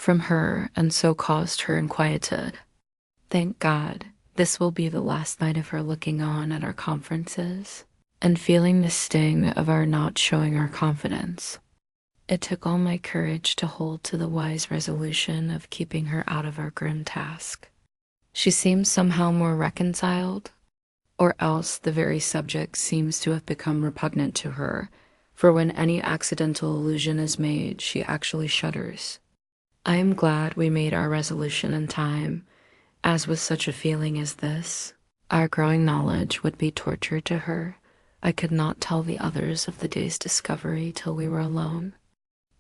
from her and so caused her inquietude. Thank God, this will be the last night of her looking on at our conferences and feeling the sting of our not showing our confidence. It took all my courage to hold to the wise resolution of keeping her out of our grim task. She seems somehow more reconciled, or else the very subject seems to have become repugnant to her, for when any accidental allusion is made, she actually shudders. I am glad we made our resolution in time, as with such a feeling as this, our growing knowledge would be torture to her. I could not tell the others of the day's discovery till we were alone.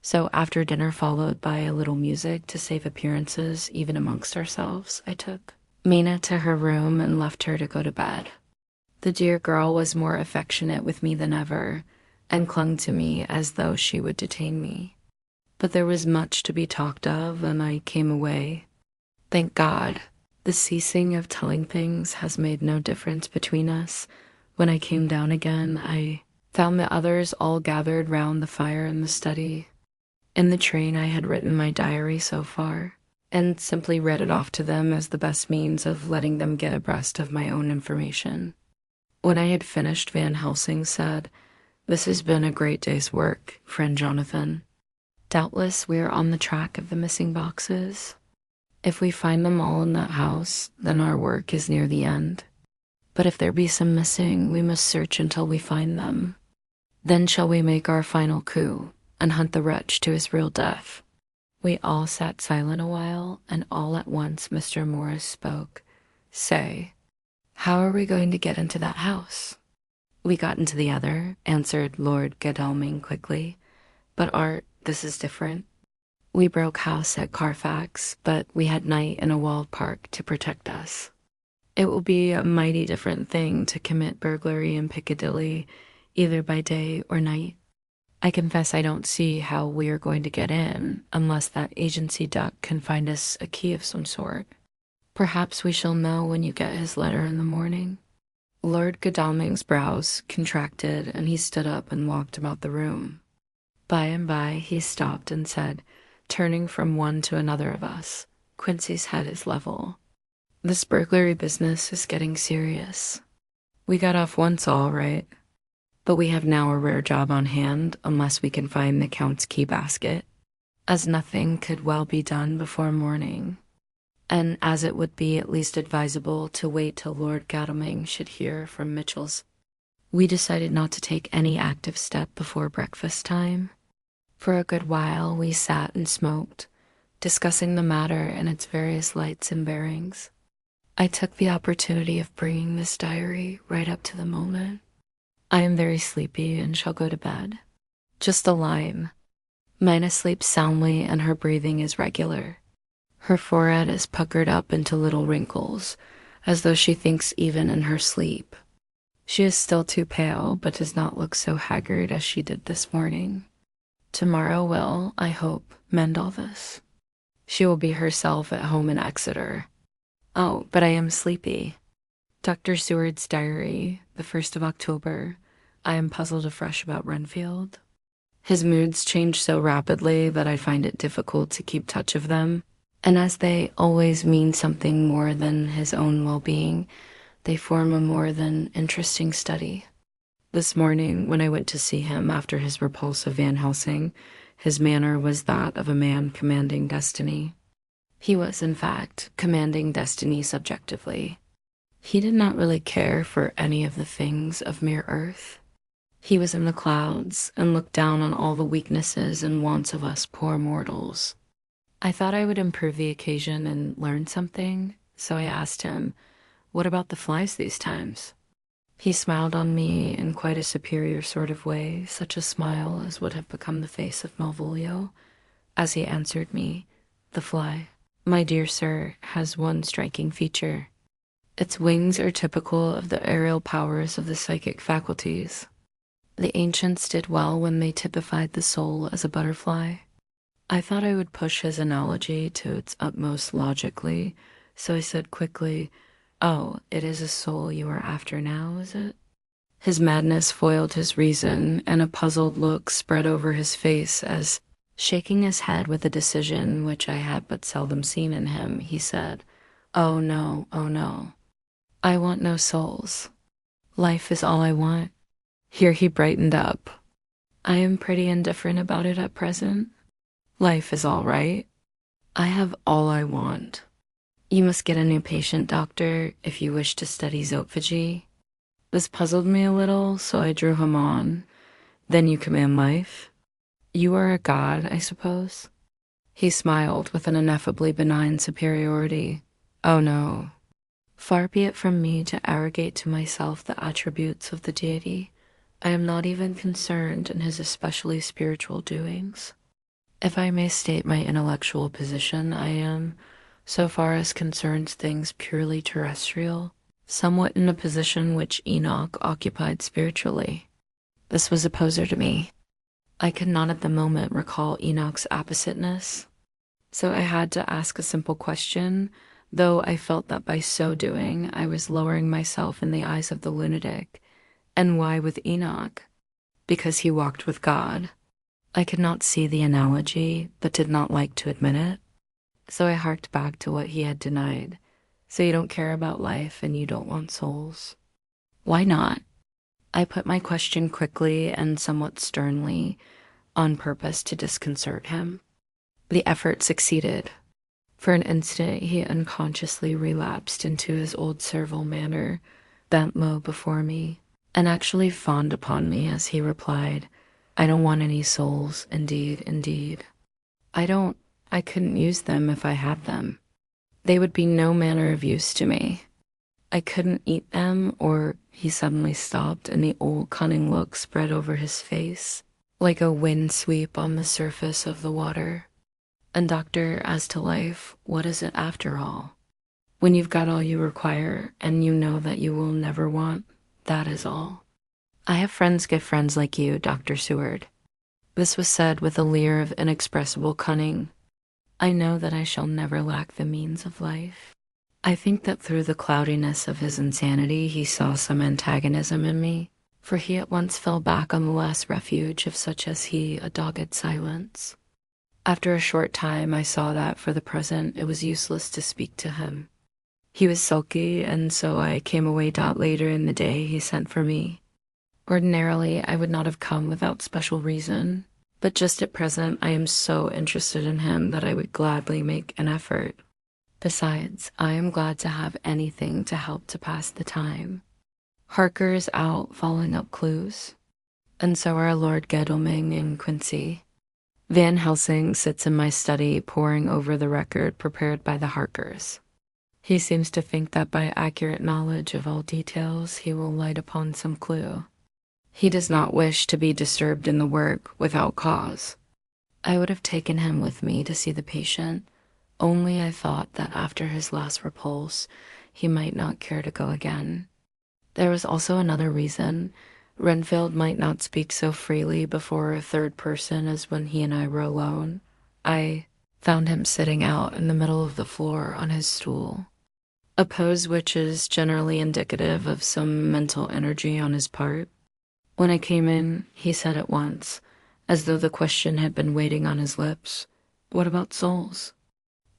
So after dinner followed by a little music to save appearances even amongst ourselves, I took Mina to her room and left her to go to bed. The dear girl was more affectionate with me than ever, and clung to me as though she would detain me. But there was much to be talked of, and I came away. Thank God, the ceasing of telling things has made no difference between us. When I came down again, I found the others all gathered round the fire in the study. In the train, I had written my diary so far, and simply read it off to them as the best means of letting them get abreast of my own information. When I had finished, Van Helsing said, "This has been a great day's work, friend Jonathan. Doubtless we are on the track of the missing boxes. If we find them all in that house, then our work is near the end. But if there be some missing, we must search until we find them. Then shall we make our final coup and hunt the wretch to his real death." We all sat silent a while, and all at once Mr. Morris spoke. "Say, how are we going to get into that house?" "We got into the other," answered Lord Godalming quickly. "But Art, this is different. We broke house at Carfax, but we had night in a walled park to protect us. It will be a mighty different thing to commit burglary in Piccadilly, either by day or night. I confess I don't see how we are going to get in, unless that agency duck can find us a key of some sort. Perhaps we shall know when you get his letter in the morning." Lord Godalming's brows contracted, and he stood up and walked about the room. By and by he stopped and said, turning from one to another of us, Quincy's head is level. "This burglary business is getting serious. We got off once all right, but we have now a rare job on hand unless we can find the Count's key basket, as nothing could well be done before morning, and as it would be at least advisable to wait till Lord Godalming should hear from Mitchell's. We decided not to take any active step before breakfast time. For a good while we sat and smoked, discussing the matter in its various lights and bearings. I took the opportunity of bringing this diary right up to the moment. I am very sleepy and shall go to bed. Just a line. Mina sleeps soundly and her breathing is regular. Her forehead is puckered up into little wrinkles, as though she thinks even in her sleep. She is still too pale, but does not look so haggard as she did this morning. Tomorrow will, I hope, mend all this. She will be herself at home in Exeter. Oh, but I am sleepy. Dr. Seward's diary, the 1st of October. I am puzzled afresh about Renfield. His moods change so rapidly that I find it difficult to keep touch of them, and as they always mean something more than his own well-being, they form a more than interesting study. This morning, when I went to see him after his repulse of Van Helsing, his manner was that of a man commanding destiny. He was, in fact, commanding destiny subjectively. He did not really care for any of the things of mere earth. He was in the clouds and looked down on all the weaknesses and wants of us poor mortals. I thought I would improve the occasion and learn something, so I asked him, "What about the flies these times?" He smiled on me in quite a superior sort of way, such a smile as would have become the face of Malvolio, as he answered me, "The fly, my dear sir, has one striking feature. Its wings are typical of the aerial powers of the psychic faculties. The ancients did well when they typified the soul as a butterfly." I thought I would push his analogy to its utmost logically, so I said quickly, "Oh, it is a soul you are after now, is it?" His madness foiled his reason, and a puzzled look spread over his face as, Shaking his head with a decision which I had but seldom seen in him, he said, "Oh no, oh no. I want no souls. Life is all I want." Here he brightened up. "I am pretty indifferent about it at present. Life is all right. I have all I want. You must get a new patient, doctor, if you wish to study zoophagy." This puzzled me a little, so I drew him on. "Then you command life? You are a god, I suppose?" He smiled with an ineffably benign superiority. "Oh no. Far be it from me to arrogate to myself the attributes of the deity. I am not even concerned in his especially spiritual doings. If I may state my intellectual position, I am, so far as concerns things purely terrestrial, somewhat in a position which Enoch occupied spiritually." This was a poser to me. I could not at the moment recall Enoch's appositeness, so I had to ask a simple question, though I felt that by so doing I was lowering myself in the eyes of the lunatic. "And why with Enoch?" "Because he walked with God." I could not see the analogy, but did not like to admit it, so I harked back to what he had denied. "So you don't care about life and you don't want souls?" "Why not?" I put my question quickly and somewhat sternly, on purpose to disconcert him. The effort succeeded. For an instant he unconsciously relapsed into his old servile manner, bent low before me, and actually fawned upon me as he replied, "I don't want any souls, indeed, indeed. I couldn't use them if I had them. They would be no manner of use to me. I couldn't eat them," or he suddenly stopped, and the old cunning look spread over his face, like a wind sweep on the surface of the water. "And doctor, as to life, what is it after all? When you've got all you require, and you know that you will never want, that is all. I have friends give friends like you, Dr. Seward." This was said with a leer of inexpressible cunning. "I know that I shall never lack the means of life." I think that through the cloudiness of his insanity he saw some antagonism in me, for he at once fell back on the last refuge of such as he, a dogged silence. After a short time I saw that for the present it was useless to speak to him. He was sulky, and so I came away later in the day he sent for me. Ordinarily I would not have come without special reason, but just at present I am so interested in him that I would gladly make an effort. Besides, I am glad to have anything to help to pass the time. Harker is out following up clues, and so are Lord Godalming and Quincy. Van Helsing sits in my study poring over the record prepared by the Harkers. He seems to think that by accurate knowledge of all details he will light upon some clue. He does not wish to be disturbed in the work without cause. I would have taken him with me to see the patient, only I thought that after his last repulse he might not care to go again. There was also another reason. Renfield might not speak so freely before a third person as when he and I were alone. I found him sitting out in the middle of the floor on his stool, a pose which is generally indicative of some mental energy on his part. When I came in, he said at once, as though the question had been waiting on his lips, "What about souls?"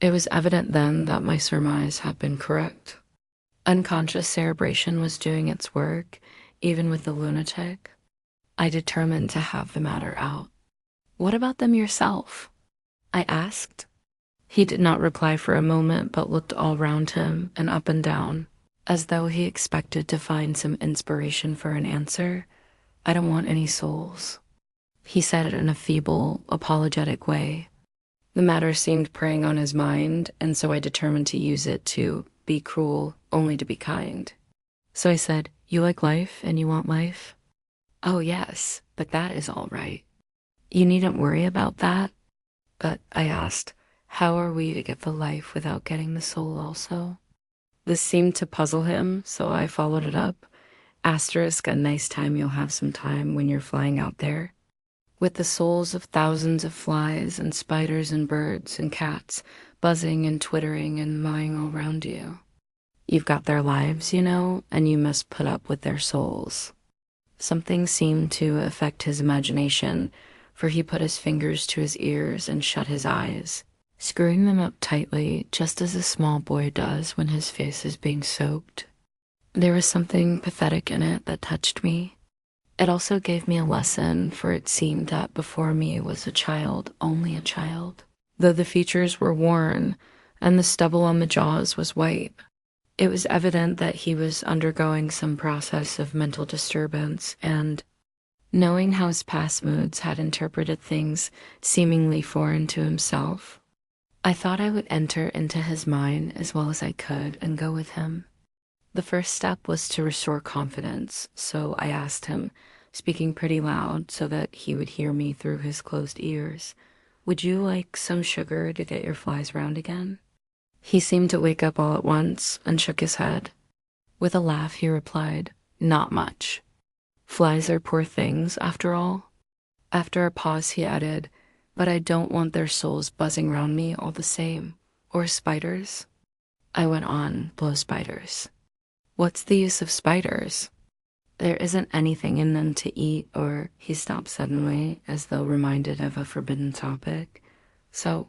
It was evident then that my surmise had been correct. Unconscious cerebration was doing its work, even with the lunatic. I determined to have the matter out. "What about them yourself?" I asked. He did not reply for a moment, but looked all round him and up and down, as though he expected to find some inspiration for an answer. "I don't want any souls," he said it in a feeble, apologetic way. The matter seemed preying on his mind, and so I determined to use it to be cruel, only to be kind. So I said, "You like life, and you want life?" "Oh, yes, but that is all right. You needn't worry about that." "But," I asked, "how are we to get the life without getting the soul also?" This seemed to puzzle him, so I followed it up. Asterisk, a nice time you'll have some time when you're flying out there. With the souls of thousands of flies and spiders and birds and cats buzzing and twittering and lying all round you. You've got their lives, you know, and you must put up with their souls. Something seemed to affect his imagination, for he put his fingers to his ears and shut his eyes, screwing them up tightly just as a small boy does when his face is being soaked. There was something pathetic in it that touched me. It also gave me a lesson, for it seemed that before me was a child, only a child, though the features were worn and the stubble on the jaws was white. It was evident that he was undergoing some process of mental disturbance, and knowing how his past moods had interpreted things seemingly foreign to himself, I thought I would enter into his mind as well as I could and go with him. The first step was to restore confidence, so I asked him, speaking pretty loud so that he would hear me through his closed ears, "Would you like some sugar to get your flies round again?" He seemed to wake up all at once and shook his head. With a laugh, he replied, "Not much. Flies are poor things, after all." After a pause, he added, "But I don't want their souls buzzing round me all the same. Or spiders." I went on, "Blow spiders." "What's the use of spiders? There isn't anything in them to eat," or he stopped suddenly, as though reminded of a forbidden topic. So,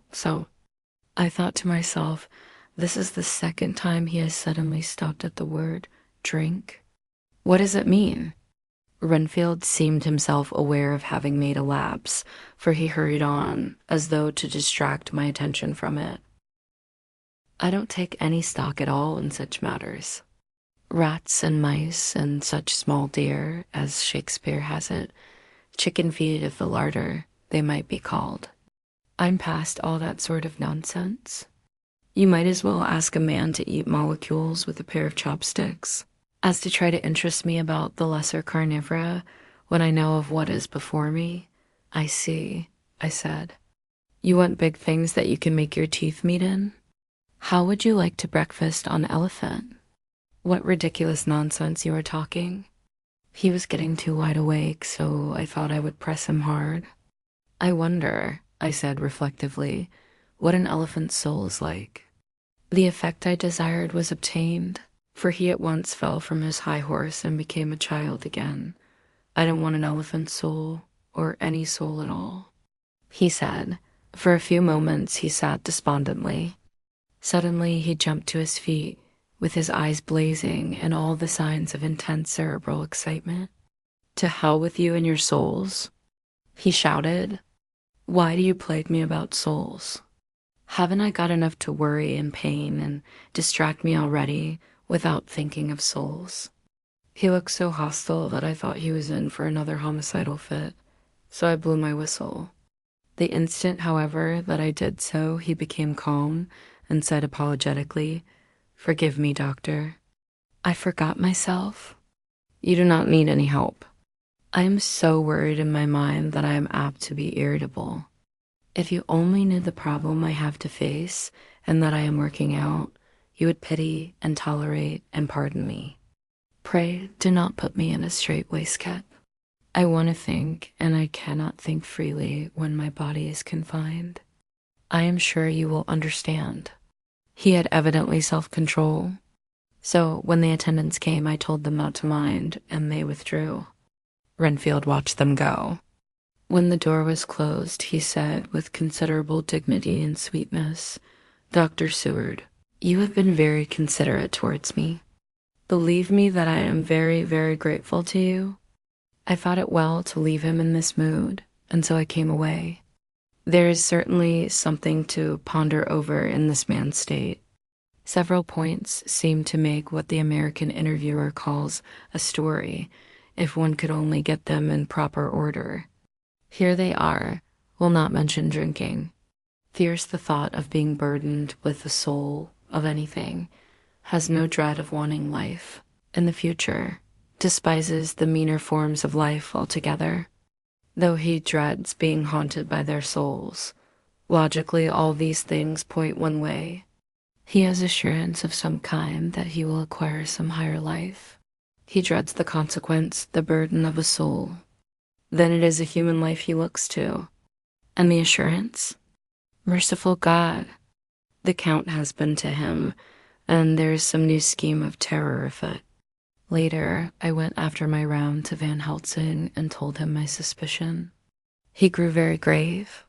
I thought to myself, this is the second time he has suddenly stopped at the word drink. What does it mean? Renfield seemed himself aware of having made a lapse, for he hurried on, as though to distract my attention from it. "I don't take any stock at all in such matters. Rats and mice and such small deer, as Shakespeare has it, chicken feed of the larder, they might be called. I'm past all that sort of nonsense. You might as well ask a man to eat molecules with a pair of chopsticks as to try to interest me about the lesser carnivora when I know of what is before me." "I see," I said. "You want big things that you can make your teeth meet in? How would you like to breakfast on elephant? What ridiculous nonsense you are talking." He was getting too wide awake, so I thought I would press him hard. "I wonder," I said reflectively, "what an elephant's soul is like." The effect I desired was obtained, for he at once fell from his high horse and became a child again. "I don't want an elephant's soul, or any soul at all," he said. For a few moments he sat despondently. Suddenly he jumped to his feet, with his eyes blazing and all the signs of intense cerebral excitement. "To hell with you and your souls," he shouted. "Why do you plague me about souls? Haven't I got enough to worry and pain and distract me already without thinking of souls?" He looked so hostile that I thought he was in for another homicidal fit, so I blew my whistle. The instant, however, that I did so, he became calm and said apologetically, "Forgive me, doctor. I forgot myself. You do not need any help. I am so worried in my mind that I am apt to be irritable. If you only knew the problem I have to face and that I am working out, you would pity and tolerate and pardon me. Pray do not put me in a strait waistcoat. I want to think, and I cannot think freely when my body is confined. I am sure you will understand." He had evidently self-control, so when the attendants came, I told them not to mind, and they withdrew. Renfield watched them go. When the door was closed, he said with considerable dignity and sweetness, "Dr. Seward, you have been very considerate towards me. Believe me that I am very, very grateful to you. I thought it well to leave him in this mood, and so I came away. There is certainly something to ponder over in this man's state. Several points seem to make what the American interviewer calls a story, if one could only get them in proper order. Here they are. Will not mention drinking. Fears the thought of being burdened with the soul of anything. Has no dread of wanting life in the future. Despises the meaner forms of life altogether, though he dreads being haunted by their souls. Logically, all these things point one way. He has assurance of some kind that he will acquire some higher life. He dreads the consequence, the burden of a soul. Then it is a human life he looks to. And the assurance? Merciful God! The Count has been to him, and there is some new scheme of terror afoot. Later, I went after my round to Van Helsing and told him my suspicion. He grew very grave,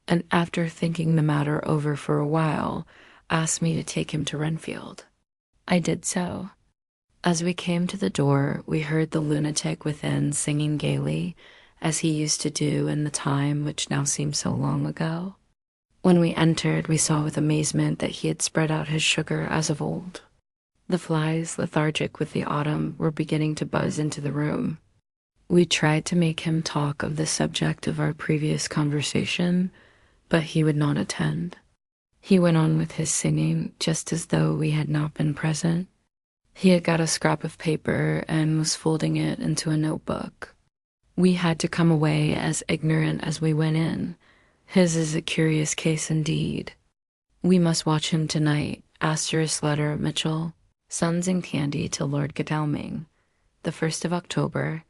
and after thinking the matter over for a while, asked me to take him to Renfield. I did so. As we came to the door, we heard the lunatic within singing gaily, as he used to do in the time which now seems so long ago. When we entered, we saw with amazement that he had spread out his sugar as of old. The flies, lethargic with the autumn, were beginning to buzz into the room. We tried to make him talk of the subject of our previous conversation, but he would not attend. He went on with his singing just as though we had not been present. He had got a scrap of paper and was folding it into a notebook. We had to come away as ignorant as we went in. His is a curious case indeed. We must watch him tonight. Asterisk letter, Mitchell. Sons and candy to Lord Godalming. The 1st of October.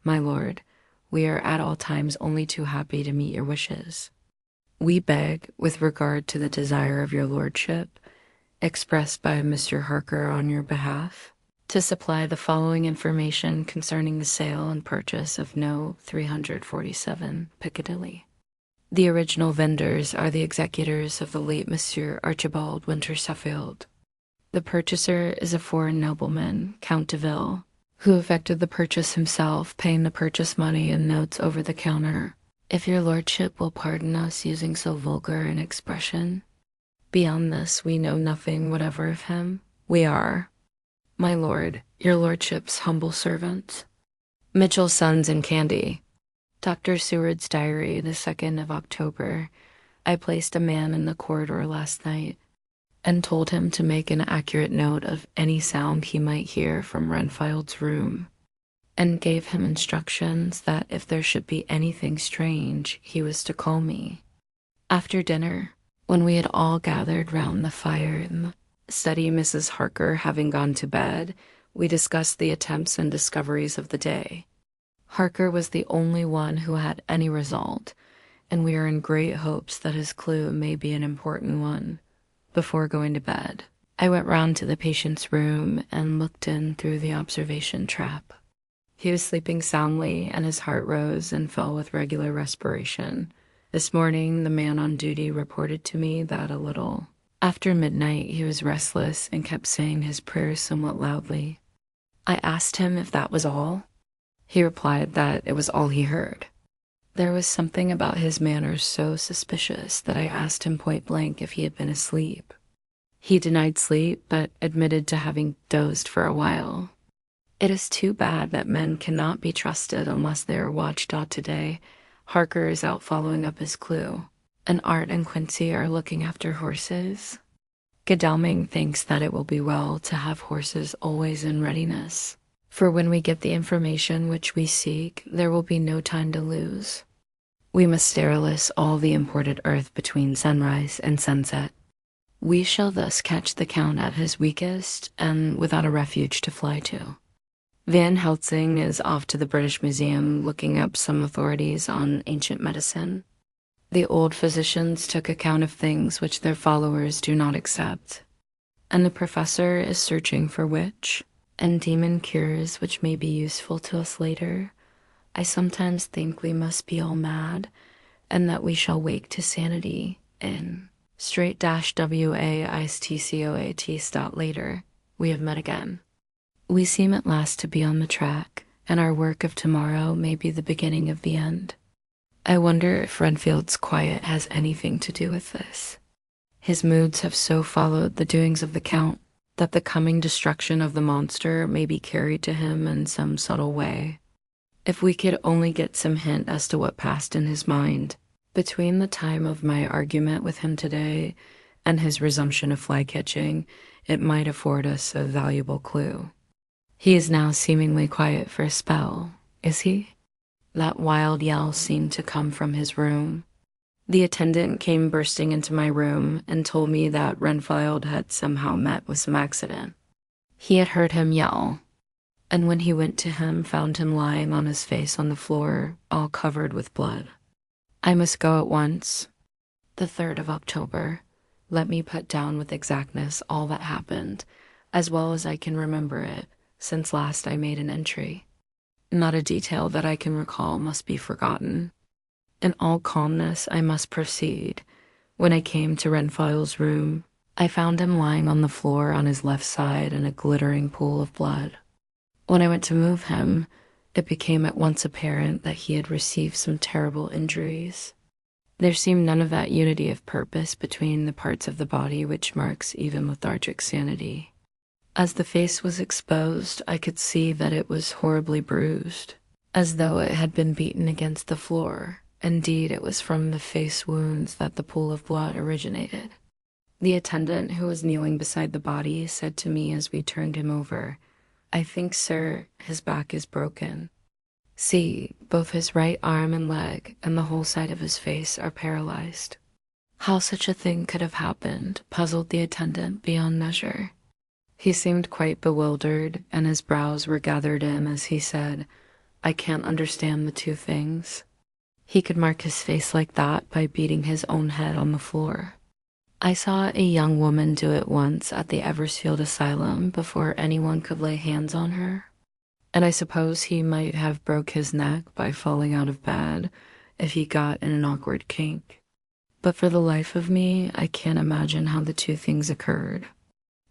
My lord, we are at all times only too happy to meet your wishes. We beg, with regard to the desire of your lordship, expressed by Mr. Harker on your behalf, to supply the following information concerning the sale and purchase of No. 347 Piccadilly. The original vendors are the executors of the late Monsieur Archibald Winter Suffield. The purchaser is a foreign nobleman, Count de Ville, who effected the purchase himself, paying the purchase money in notes over the counter. If your lordship will pardon us using so vulgar an expression. Beyond this, we know nothing whatever of him. We are, my lord, your lordship's humble servants. Mitchell's Sons and Candy. Dr. Seward's diary, the 2nd of October. I placed a man in the corridor last night and told him to make an accurate note of any sound he might hear from Renfield's room, and gave him instructions that if there should be anything strange, he was to call me. After dinner, when we had all gathered round the fire in the study, Mrs. Harker having gone to bed, we discussed the attempts and discoveries of the day. Harker was the only one who had any result, and we are in great hopes that his clue may be an important one. Before going to bed, I went round to the patient's room and looked in through the observation trap. He was sleeping soundly, and his heart rose and fell with regular respiration. This morning, the man on duty reported to me that a little after midnight he was restless and kept saying his prayers somewhat loudly. I asked him if that was all. He replied that it was all he heard. There was something about his manners so suspicious that I asked him point blank if he had been asleep. He denied sleep, but admitted to having dozed for a while. It is too bad that men cannot be trusted unless they are watched all today. Harker is out following up his clue, and Art and Quincy are looking after horses. Godalming thinks that it will be well to have horses always in readiness, for when we get the information which we seek, there will be no time to lose. We must sterilize all the imported earth between sunrise and sunset. We shall thus catch the Count at his weakest and without a refuge to fly to. Van Helsing is off to the British Museum looking up some authorities on ancient medicine. The old physicians took account of things which their followers do not accept, and the professor is searching for witch and demon cures which may be useful to us later. I sometimes think we must be all mad, and that we shall wake to sanity in _WAISTCOAT later. We have met again. We seem at last to be on the track, and our work of tomorrow may be the beginning of the end. I wonder if Renfield's quiet has anything to do with this. His moods have so followed the doings of the Count that the coming destruction of the monster may be carried to him in some subtle way. If we could only get some hint as to what passed in his mind between the time of my argument with him today and his resumption of fly-catching, it might afford us a valuable clue. He is now seemingly quiet for a spell, is he? That wild yell seemed to come from his room. The attendant came bursting into my room and told me that Renfield had somehow met with some accident. He had heard him yell, and when he went to him, found him lying on his face on the floor, all covered with blood. I must go at once. The 3rd of October. Let me put down with exactness all that happened, as well as I can remember it, since last I made an entry. Not a detail that I can recall must be forgotten. In all calmness, I must proceed. When I came to Renfile's room, I found him lying on the floor on his left side in a glittering pool of blood. When I went to move him, it became at once apparent that he had received some terrible injuries. There seemed none of that unity of purpose between the parts of the body which marks even lethargic sanity. As the face was exposed, I could see that it was horribly bruised, as though it had been beaten against the floor. Indeed, it was from the face wounds that the pool of blood originated. The attendant who was kneeling beside the body said to me as we turned him over, "I think, sir, his back is broken. See, both his right arm and leg and the whole side of his face are paralyzed." How such a thing could have happened puzzled the attendant beyond measure. He seemed quite bewildered, and his brows were gathered in as he said, "I can't understand the two things." He could mark his face like that by beating his own head on the floor. I saw a young woman do it once at the Eversfield Asylum before anyone could lay hands on her. And I suppose he might have broke his neck by falling out of bed if he got in an awkward kink. But for the life of me, I can't imagine how the two things occurred.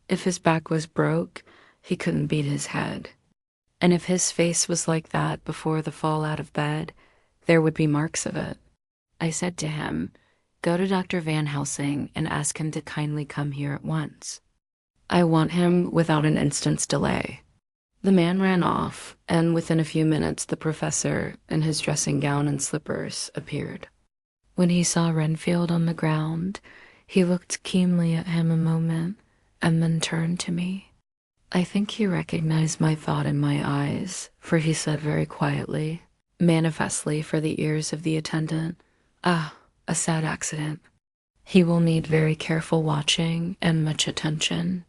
If his back was broke, he couldn't beat his head. And if his face was like that before the fall out of bed, there would be marks of it. I said to him, "Go to Dr. Van Helsing and ask him to kindly come here at once. I want him without an instant's delay." The man ran off, and within a few minutes the professor, in his dressing gown and slippers, appeared. When he saw Renfield on the ground, he looked keenly at him a moment, and then turned to me. I think he recognized my thought in my eyes, for he said very quietly, manifestly for the ears of the attendant, "Ah, a sad accident. He will need very careful watching and much attention.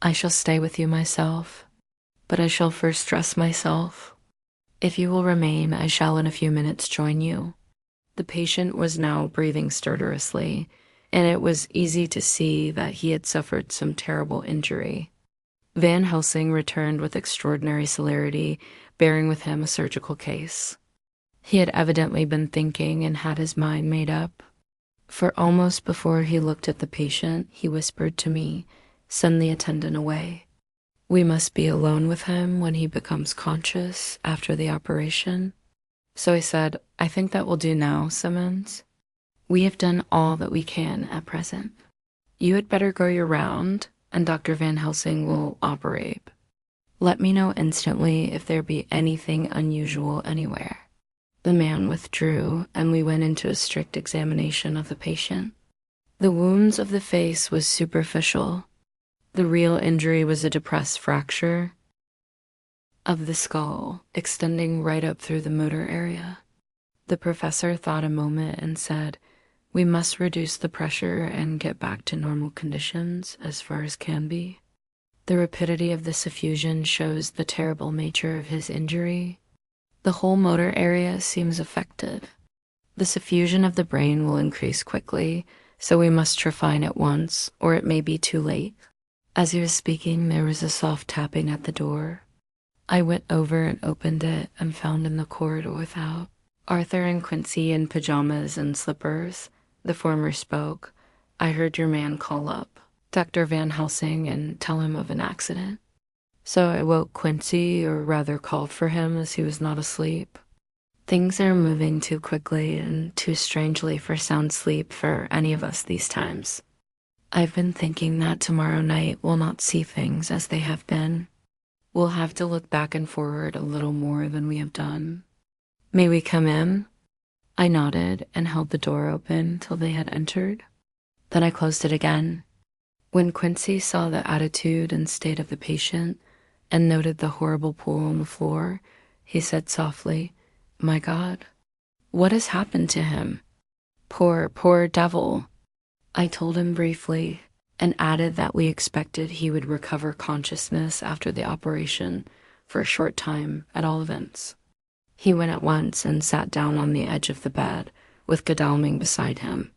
I shall stay with you myself, but I shall first dress myself. If you will remain, I shall in a few minutes join you." The patient was now breathing stertorously, and it was easy to see that he had suffered some terrible injury. Van Helsing returned with extraordinary celerity, bearing with him a surgical case. He had evidently been thinking and had his mind made up, for almost before he looked at the patient, he whispered to me, "Send the attendant away. We must be alone with him when he becomes conscious after the operation." So I said, "I think that will do now, Simmons. We have done all that we can at present. You had better go your round, and Dr. Van Helsing will operate. Let me know instantly if there be anything unusual anywhere." The man withdrew, and we went into a strict examination of the patient. The wounds of the face was superficial. The real injury was a depressed fracture of the skull, extending right up through the motor area. The professor thought a moment and said, "We must reduce the pressure and get back to normal conditions as far as can be. The rapidity of the suffusion shows the terrible nature of his injury. The whole motor area seems affected. The suffusion of the brain will increase quickly, so we must trephine at once, or it may be too late." As he was speaking, there was a soft tapping at the door. I went over and opened it and found in the corridor without Arthur and Quincy in pajamas and slippers. The former spoke. "I heard your man call up Dr. Van Helsing and tell him of an accident. So I woke Quincy, or rather called for him as he was not asleep. Things are moving too quickly and too strangely for sound sleep for any of us these times. I've been thinking that tomorrow night we'll not see things as they have been. We'll have to look back and forward a little more than we have done. May we come in?" I nodded and held the door open till they had entered. Then I closed it again. When Quincy saw the attitude and state of the patient and noted the horrible pool on the floor, he said softly, "My God, what has happened to him? Poor, poor devil." I told him briefly, and added that we expected he would recover consciousness after the operation, for a short time at all events. He went at once and sat down on the edge of the bed, with Godalming beside him.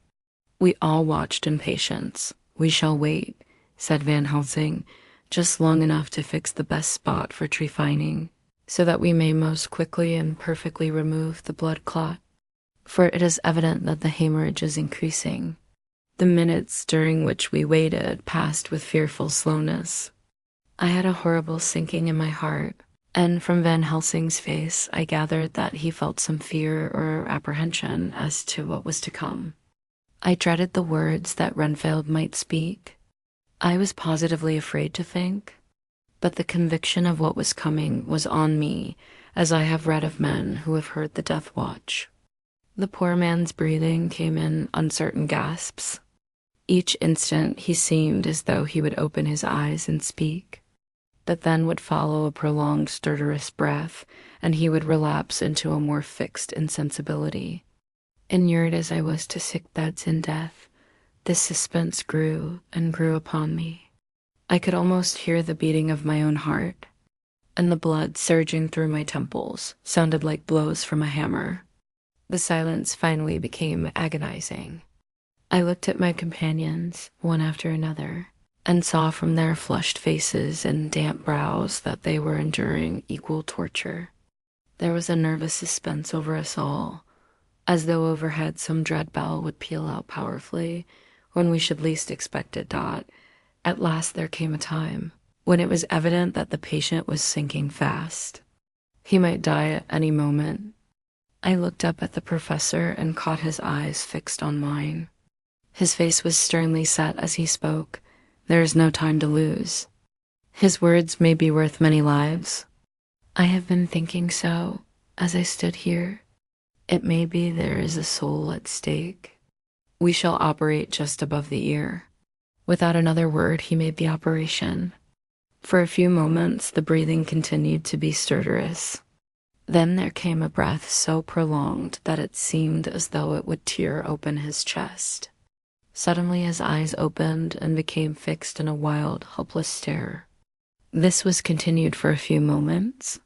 We all watched in patience. "We shall wait," said Van Helsing, "just long enough to fix the best spot for trephining, so that we may most quickly and perfectly remove the blood clot." for it is evident that the hemorrhage is increasing. The minutes during which we waited passed with fearful slowness. I had a horrible sinking in my heart, and from Van Helsing's face I gathered that he felt some fear or apprehension as to what was to come. I dreaded the words that Renfield might speak. I was positively afraid to think, but the conviction of what was coming was on me, as I have read of men who have heard the death watch. The poor man's breathing came in uncertain gasps. Each instant he seemed as though he would open his eyes and speak, but then would follow a prolonged stertorous breath, and he would relapse into a more fixed insensibility. Inured as I was to sick beds in death, this suspense grew and grew upon me. I could almost hear the beating of my own heart, and the blood surging through my temples sounded like blows from a hammer. The silence finally became agonizing. I looked at my companions, one after another, and saw from their flushed faces and damp brows that they were enduring equal torture. There was a nervous suspense over us all, as though overhead some dread bell would peal out powerfully when we should least expect it. At last there came a time when it was evident that the patient was sinking fast. He might die at any moment. I looked up at the professor and caught his eyes fixed on mine. His face was sternly set as he spoke. There is no time to lose. His words may be worth many lives. I have been thinking so as I stood here. It may be there is a soul at stake. We shall operate just above the ear. Without another word, he made the operation. For a few moments, the breathing continued to be stertorous. Then there came a breath so prolonged that it seemed as though it would tear open his chest. Suddenly his eyes opened and became fixed in a wild, helpless stare. This was continued for a few moments.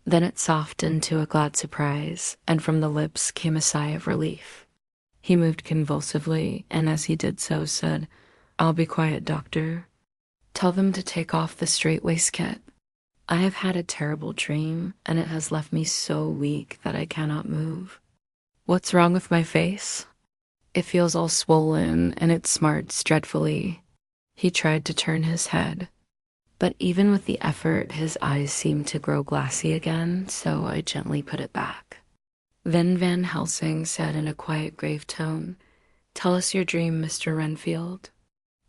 Then it softened to a glad surprise, and from the lips came a sigh of relief. He moved convulsively, and as he did so said, "I'll be quiet, doctor. Tell them to take off the strait waistcoat. I have had a terrible dream, and it has left me so weak that I cannot move. What's wrong with my face? It feels all swollen, and it smarts dreadfully." He tried to turn his head, but even with the effort, his eyes seemed to grow glassy again, so I gently put it back. Then Van Helsing said in a quiet, grave tone, "Tell us your dream, Mr. Renfield."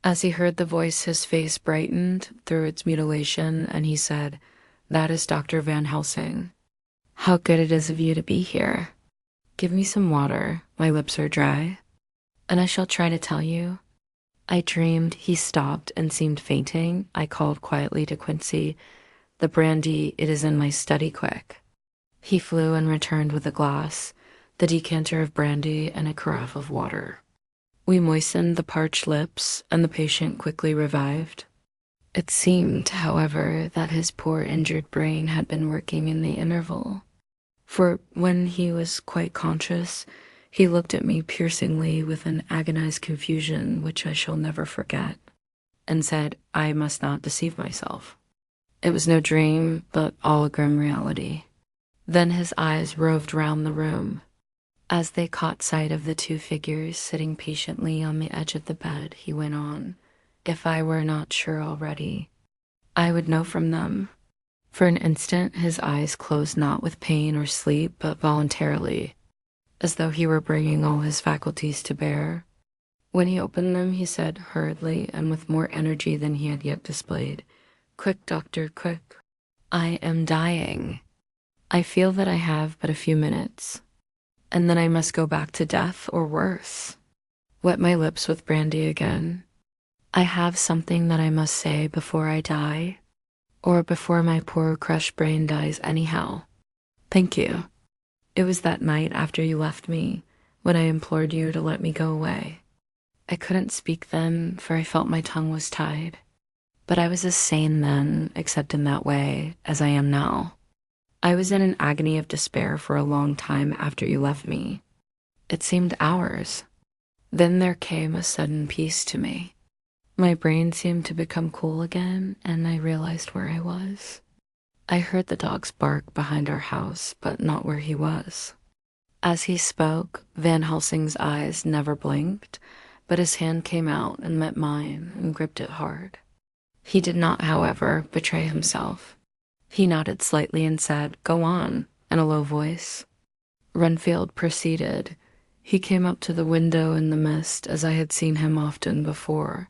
As he heard the voice, his face brightened through its mutilation, and he said, "That is Dr. Van Helsing. How good it is of you to be here. Give me some water, my lips are dry, and I shall try to tell you. I dreamed." He stopped and seemed fainting. I called quietly to Quincy, "The brandy, it is in my study, quick." He flew and returned with a glass, the decanter of brandy, and a carafe of water. We moistened the parched lips, and the patient quickly revived. It seemed, however, that his poor injured brain had been working in the interval, for when he was quite conscious, he looked at me piercingly with an agonized confusion which I shall never forget, and said, "I must not deceive myself. It was no dream, but all a grim reality." Then his eyes roved round the room. As they caught sight of the two figures sitting patiently on the edge of the bed, he went on, "If I were not sure already, I would know from them." For an instant his eyes closed, not with pain or sleep, but voluntarily, as though he were bringing all his faculties to bear. When he opened them, he said hurriedly and with more energy than he had yet displayed, "Quick, doctor, quick. I am dying. I feel that I have but a few minutes, and then I must go back to death or worse." Wet my lips with brandy again. "I have something that I must say before I die, or before my poor crushed brain dies anyhow. Thank you. It was that night after you left me, when I implored you to let me go away. I couldn't speak then, for I felt my tongue was tied. But I was as sane then, except in that way, as I am now. I was in an agony of despair for a long time after you left me. It seemed hours. Then there came a sudden peace to me. My brain seemed to become cool again, and I realized where I was. I heard the dogs bark behind our house, but not where he was. As he spoke, Van Helsing's eyes never blinked, but his hand came out and met mine and gripped it hard. He did not, however, betray himself. He nodded slightly and said, "Go on," in a low voice. Renfield proceeded. He came up to the window in the mist as I had seen him often before.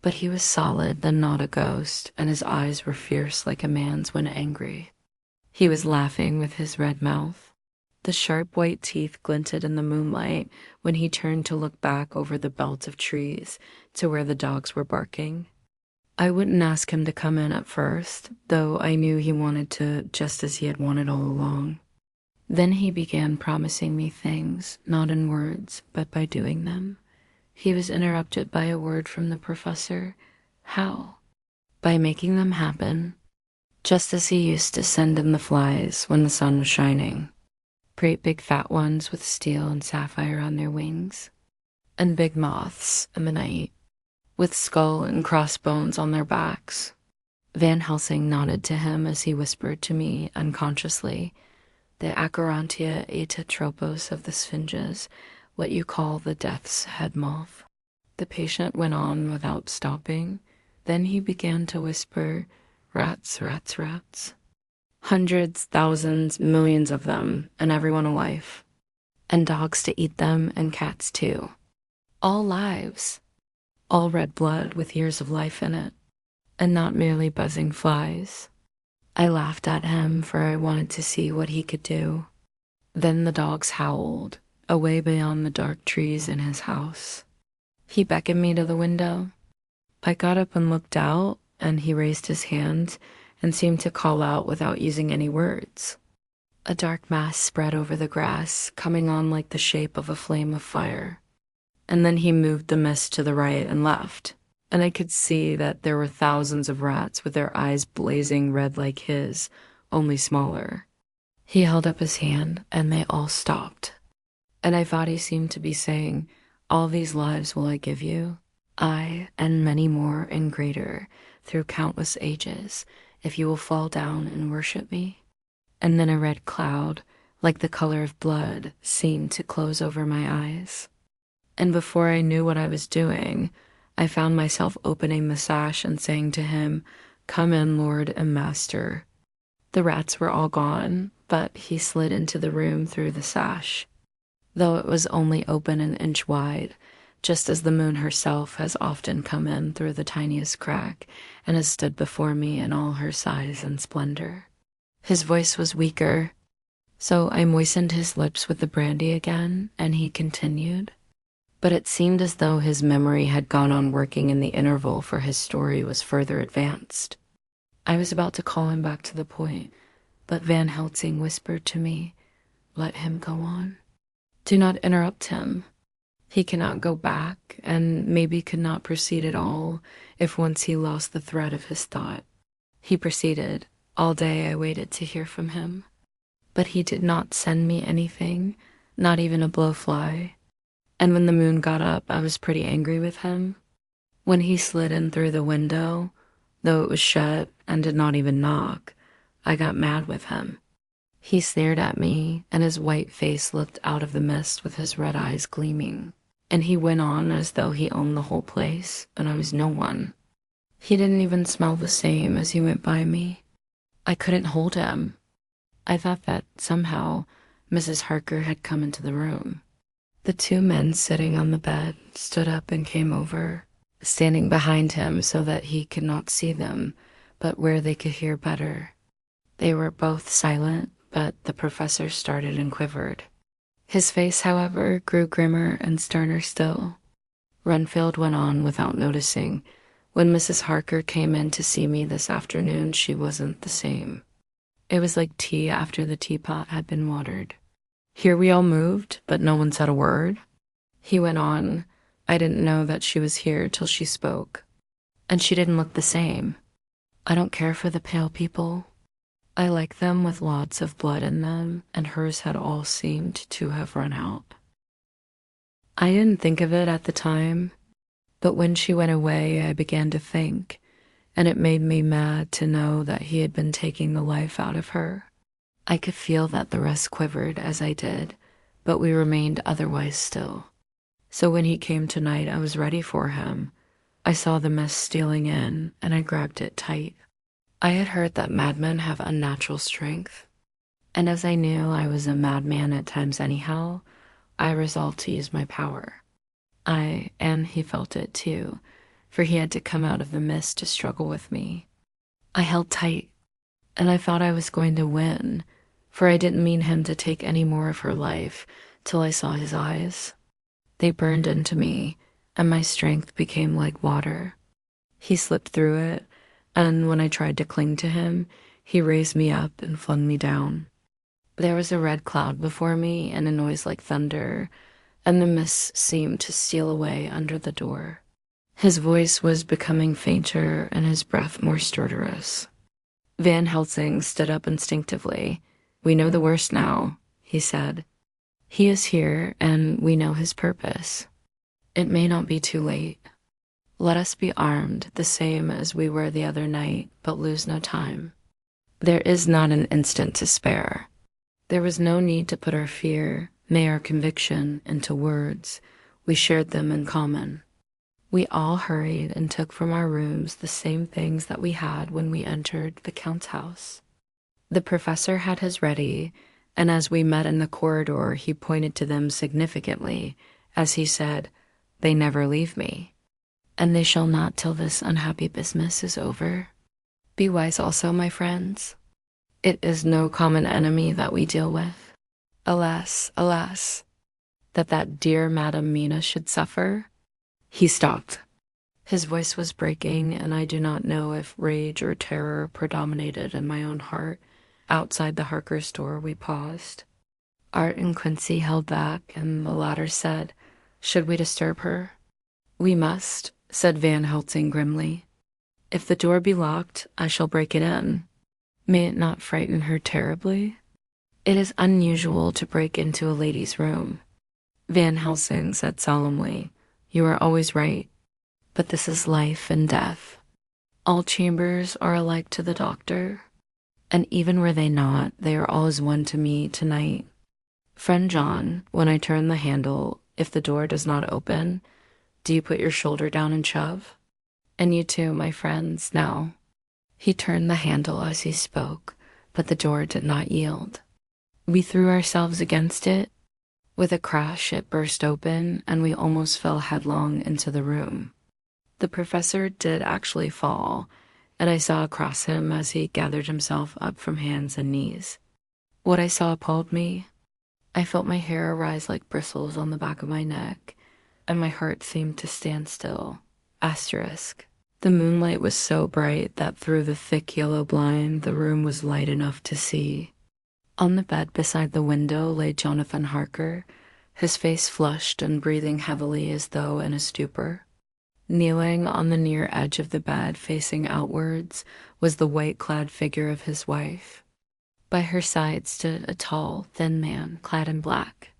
But he was solid and not a ghost, and his eyes were fierce like a man's when angry. He was laughing with his red mouth. The sharp white teeth glinted in the moonlight when he turned to look back over the belt of trees to where the dogs were barking. I wouldn't ask him to come in at first, though I knew he wanted to, just as he had wanted all along. Then he began promising me things, not in words, but by doing them. He was interrupted by a word from the professor. How? By making them happen, just as he used to send in the flies when the sun was shining. Great big fat ones with steel and sapphire on their wings, and big moths in the night, with skull and crossbones on their backs. Van Helsing nodded to him as he whispered to me unconsciously, "The Acherontia atetropos of the sphinges, what you call the death's head moth." The patient went on without stopping. Then he began to whisper, "Rats, rats, rats. Hundreds, thousands, millions of them, and everyone a life. And dogs to eat them, and cats too. All lives. All red blood with years of life in it, and not merely buzzing flies." I laughed at him, for I wanted to see what he could do. Then the dogs howled, away beyond the dark trees in his house. He beckoned me to the window. I got up and looked out, and he raised his hand and seemed to call out without using any words. A dark mass spread over the grass, coming on like the shape of a flame of fire. And then he moved the mist to the right and left, and I could see that there were thousands of rats with their eyes blazing red like his, only smaller. He held up his hand, and they all stopped. And I thought he seemed to be saying, "All these lives will I give you, I, and many more and greater, through countless ages, if you will fall down and worship me." And then a red cloud, like the color of blood, seemed to close over my eyes. And before I knew what I was doing, I found myself opening the sash and saying to him, "Come in, Lord and Master." The rats were all gone, but he slid into the room through the sash, though it was only open an inch wide, just as the moon herself has often come in through the tiniest crack and has stood before me in all her size and splendor. His voice was weaker, so I moistened his lips with the brandy again, and he continued. But it seemed as though his memory had gone on working in the interval, for his story was further advanced. I was about to call him back to the point, but Van Helsing whispered to me, "Let him go on. Do not interrupt him. He cannot go back, and maybe could not proceed at all if once he lost the thread of his thought." He proceeded. All day I waited to hear from him, but he did not send me anything, not even a blowfly. And when the moon got up, I was pretty angry with him. When he slid in through the window, though it was shut and did not even knock, I got mad with him. He stared at me, and his white face looked out of the mist with his red eyes gleaming. And he went on as though he owned the whole place, and I was no one. He didn't even smell the same as he went by me. I couldn't hold him. I thought that somehow Mrs. Harker had come into the room. The two men sitting on the bed stood up and came over, standing behind him so that he could not see them, but where they could hear better. They were both silent, but the professor started and quivered. His face, however, grew grimmer and sterner still. Renfield went on without noticing. When Mrs. Harker came in to see me this afternoon, she wasn't the same. It was like tea after the teapot had been watered. Here we all moved, but no one said a word. He went on. I didn't know that she was here till she spoke. And she didn't look the same. I don't care for the pale people. I like them with lots of blood in them, and hers had all seemed to have run out. I didn't think of it at the time, but when she went away, I began to think, and it made me mad to know that he had been taking the life out of her. I could feel that the rest quivered as I did, but we remained otherwise still. So when he came tonight, I was ready for him. I saw the mist stealing in, and I grabbed it tight. I had heard that madmen have unnatural strength, and as I knew I was a madman at times anyhow, I resolved to use my power. And he felt it too, for he had to come out of the mist to struggle with me. I held tight, and I thought I was going to win, for I didn't mean him to take any more of her life till I saw his eyes. They burned into me, and my strength became like water. He slipped through it, and when I tried to cling to him, he raised me up and flung me down. There was a red cloud before me and a noise like thunder, and the mist seemed to steal away under the door. His voice was becoming fainter and his breath more stertorous. Van Helsing stood up instinctively. "We know the worst now," he said. "He is here, and we know his purpose. It may not be too late. Let us be armed the same as we were the other night, but lose no time. There is not an instant to spare." There was no need to put our fear, nay, our conviction, into words. We shared them in common. We all hurried and took from our rooms the same things that we had when we entered the Count's house. The professor had his ready, and as we met in the corridor, he pointed to them significantly, as he said, "They never leave me, and they shall not till this unhappy business is over. Be wise also, my friends. It is no common enemy that we deal with. Alas, alas, that dear Madam Mina should suffer." He stopped. His voice was breaking, and I do not know if rage or terror predominated in my own heart. Outside the Harkers' door, we paused. Art and Quincy held back, and the latter said, "Should we disturb her?" "We must," said Van Helsing grimly. "If the door be locked, I shall break it in. May it not frighten her terribly? It is unusual to break into a lady's room." Van Helsing said solemnly, "You are always right, but this is life and death. All chambers are alike to the doctor, and even were they not, they are all as one to me tonight. Friend John, when I turn the handle, if the door does not open, do you put your shoulder down and shove? And you too, my friends, now." He turned the handle as he spoke, but the door did not yield. We threw ourselves against it. With a crash, it burst open, and we almost fell headlong into the room. The professor did actually fall, and I saw across him as he gathered himself up from hands and knees. What I saw appalled me. I felt my hair rise like bristles on the back of my neck, and my heart seemed to stand still. Asterisk. The moonlight was so bright that through the thick yellow blind the room was light enough to see. On the bed beside the window lay Jonathan Harker, his face flushed and breathing heavily as though in a stupor. Kneeling on the near edge of the bed facing outwards was the white-clad figure of his wife. By her side stood a tall, thin man clad in black.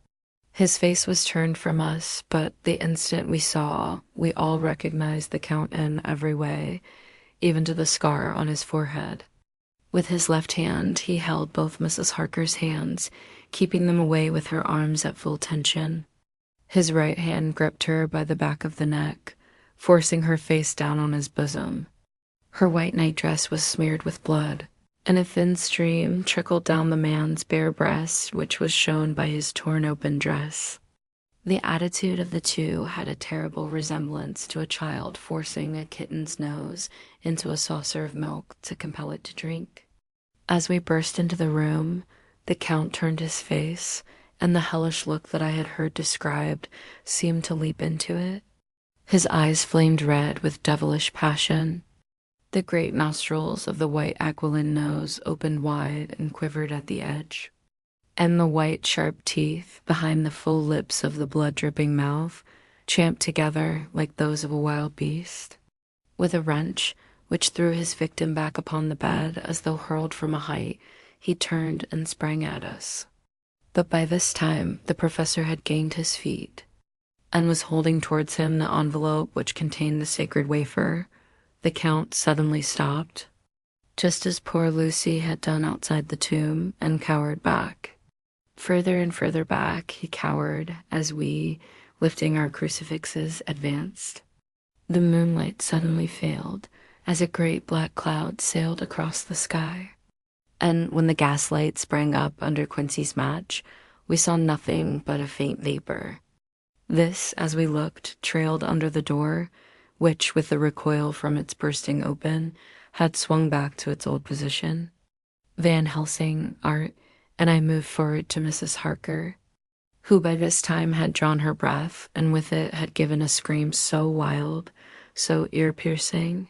His face was turned from us, but the instant we saw, we all recognized the Count in every way, even to the scar on his forehead. With his left hand, he held both Mrs. Harker's hands, keeping them away with her arms at full tension. His right hand gripped her by the back of the neck, forcing her face down on his bosom. Her white nightdress was smeared with blood, and a thin stream trickled down the man's bare breast, which was shown by his torn-open dress. The attitude of the two had a terrible resemblance to a child forcing a kitten's nose into a saucer of milk to compel it to drink. As we burst into the room, the Count turned his face, and the hellish look that I had heard described seemed to leap into it. His eyes flamed red with devilish passion. The great nostrils of the white aquiline nose opened wide and quivered at the edge, and the white, sharp teeth behind the full lips of the blood-dripping mouth champed together like those of a wild beast. With a wrench, which threw his victim back upon the bed as though hurled from a height, he turned and sprang at us. But by this time the professor had gained his feet, and was holding towards him the envelope which contained the sacred wafer. The Count suddenly stopped, just as poor Lucy had done outside the tomb, and cowered back. Further and further back he cowered as we, lifting our crucifixes, advanced. The moonlight suddenly failed as a great black cloud sailed across the sky. And when the gaslight sprang up under Quincy's match, we saw nothing but a faint vapor. This, as we looked, trailed under the door, which, with the recoil from its bursting open, had swung back to its old position. Van Helsing, Art, and I moved forward to Mrs. Harker, who by this time had drawn her breath, and with it had given a scream so wild, so ear-piercing,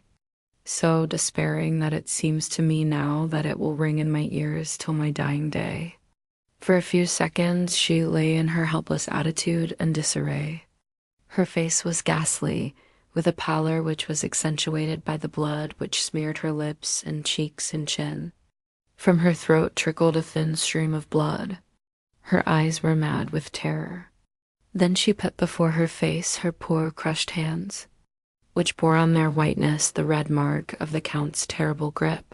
so despairing that it seems to me now that it will ring in my ears till my dying day. For a few seconds she lay in her helpless attitude and disarray. Her face was ghastly, with a pallor which was accentuated by the blood which smeared her lips and cheeks and chin. From her throat trickled a thin stream of blood. Her eyes were mad with terror. Then she put before her face her poor crushed hands, which bore on their whiteness the red mark of the Count's terrible grip.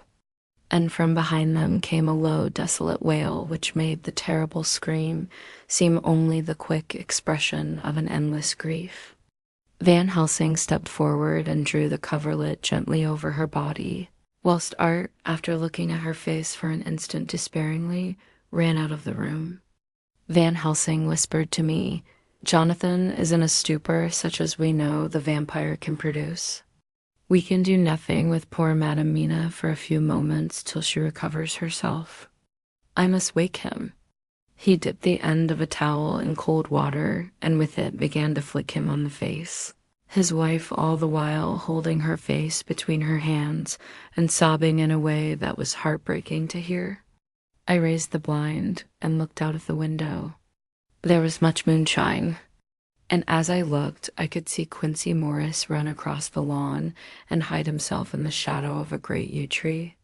And from behind them came a low, desolate wail which made the terrible scream seem only the quick expression of an endless grief. Van Helsing stepped forward and drew the coverlet gently over her body, whilst Art, after looking at her face for an instant despairingly, ran out of the room. Van Helsing whispered to me, "Jonathan is in a stupor such as we know the vampire can produce. We can do nothing with poor Madame Mina for a few moments till she recovers herself. I must wake him." He dipped the end of a towel in cold water, and with it began to flick him on the face, his wife all the while holding her face between her hands and sobbing in a way that was heartbreaking to hear. I raised the blind and looked out of the window. There was much moonshine, and as I looked, I could see Quincy Morris run across the lawn and hide himself in the shadow of a great yew tree.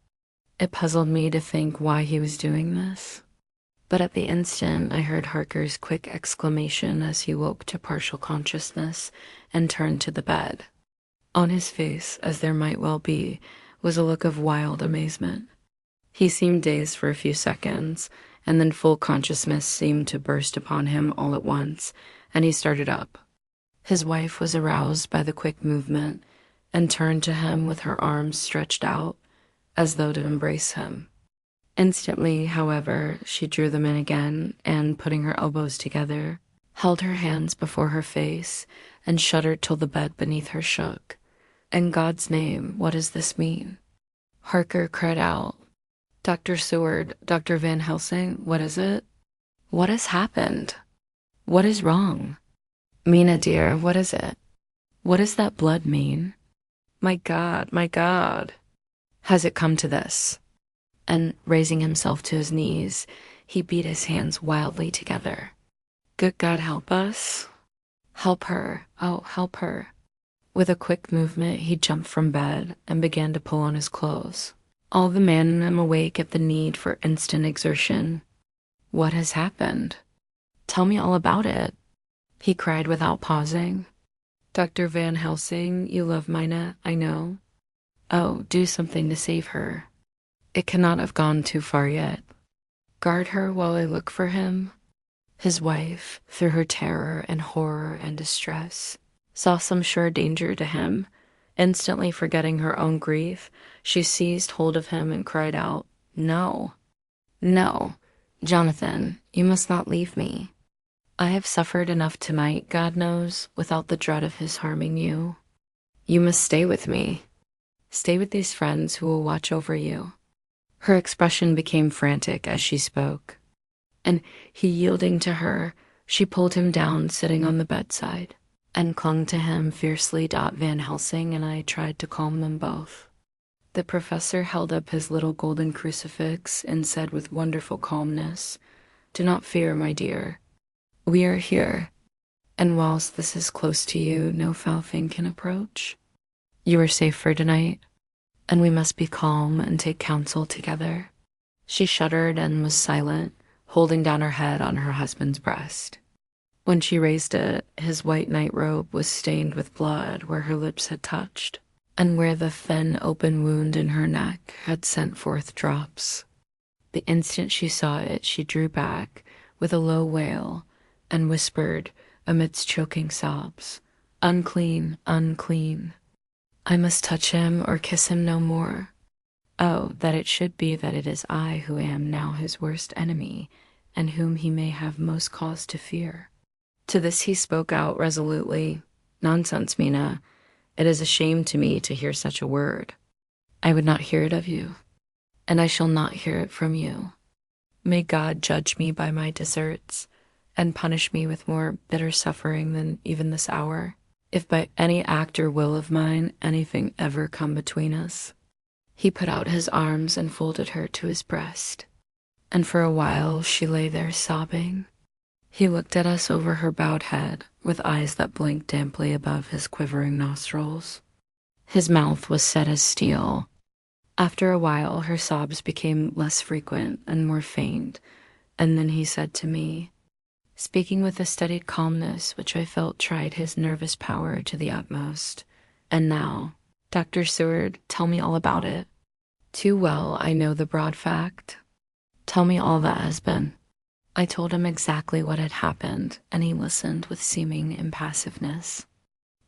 It puzzled me to think why he was doing this, but at the instant I heard Harker's quick exclamation as he woke to partial consciousness and turned to the bed. On his face, as there might well be, was a look of wild amazement. He seemed dazed for a few seconds, and then full consciousness seemed to burst upon him all at once, and he started up. His wife was aroused by the quick movement and turned to him with her arms stretched out, as though to embrace him. Instantly, however, she drew them in again and, putting her elbows together, held her hands before her face and shuddered till the bed beneath her shook. "In God's name, what does this mean?" Harker cried out, "Dr. Seward, Dr. Van Helsing, what is it? What has happened? What is wrong? Mina, dear, what is it? What does that blood mean? My God, my God! Has it come to this?" And raising himself to his knees, he beat his hands wildly together. "Good God, help us! Help her! Oh, help her!" With a quick movement, he jumped from bed and began to pull on his clothes, all the man in him awake at the need for instant exertion. "What has happened? Tell me all about it," he cried without pausing. "Dr. Van Helsing, you love Mina, I know. Oh, do something to save her. It cannot have gone too far yet. Guard her while I look for him." His wife, through her terror and horror and distress, saw some sure danger to him. Instantly forgetting her own grief, she seized hold of him and cried out, "No, no, Jonathan, you must not leave me. I have suffered enough tonight, God knows, without the dread of his harming you. You must stay with me. Stay with these friends who will watch over you." Her expression became frantic as she spoke, and he yielding to her, she pulled him down sitting on the bedside, and clung to him fiercely. Van Helsing and I tried to calm them both. The professor held up his little golden crucifix and said with wonderful calmness, "Do not fear, my dear. We are here, and whilst this is close to you, no foul thing can approach. You are safe for tonight, and we must be calm and take counsel together." She shuddered and was silent, holding down her head on her husband's breast. When she raised it, his white nightrobe was stained with blood where her lips had touched, and where the thin open wound in her neck had sent forth drops. The instant she saw it, she drew back, with a low wail, and whispered, amidst choking sobs, "Unclean, unclean. I must touch him or kiss him no more. Oh, that it should be that it is I who am now his worst enemy, and whom he may have most cause to fear." To this he spoke out resolutely, "Nonsense, Mina. It is a shame to me to hear such a word. I would not hear it of you, and I shall not hear it from you. May God judge me by my deserts, and punish me with more bitter suffering than even this hour, if by any act or will of mine anything ever come between us." He put out his arms and folded her to his breast, and for a while she lay there sobbing. He looked at us over her bowed head, with eyes that blinked damply above his quivering nostrils. His mouth was set as steel. After a while, her sobs became less frequent and more faint, and then he said to me, speaking with a studied calmness which I felt tried his nervous power to the utmost, "And now, Dr. Seward, tell me all about it. Too well I know the broad fact. Tell me all that has been." I told him exactly what had happened, and he listened with seeming impassiveness.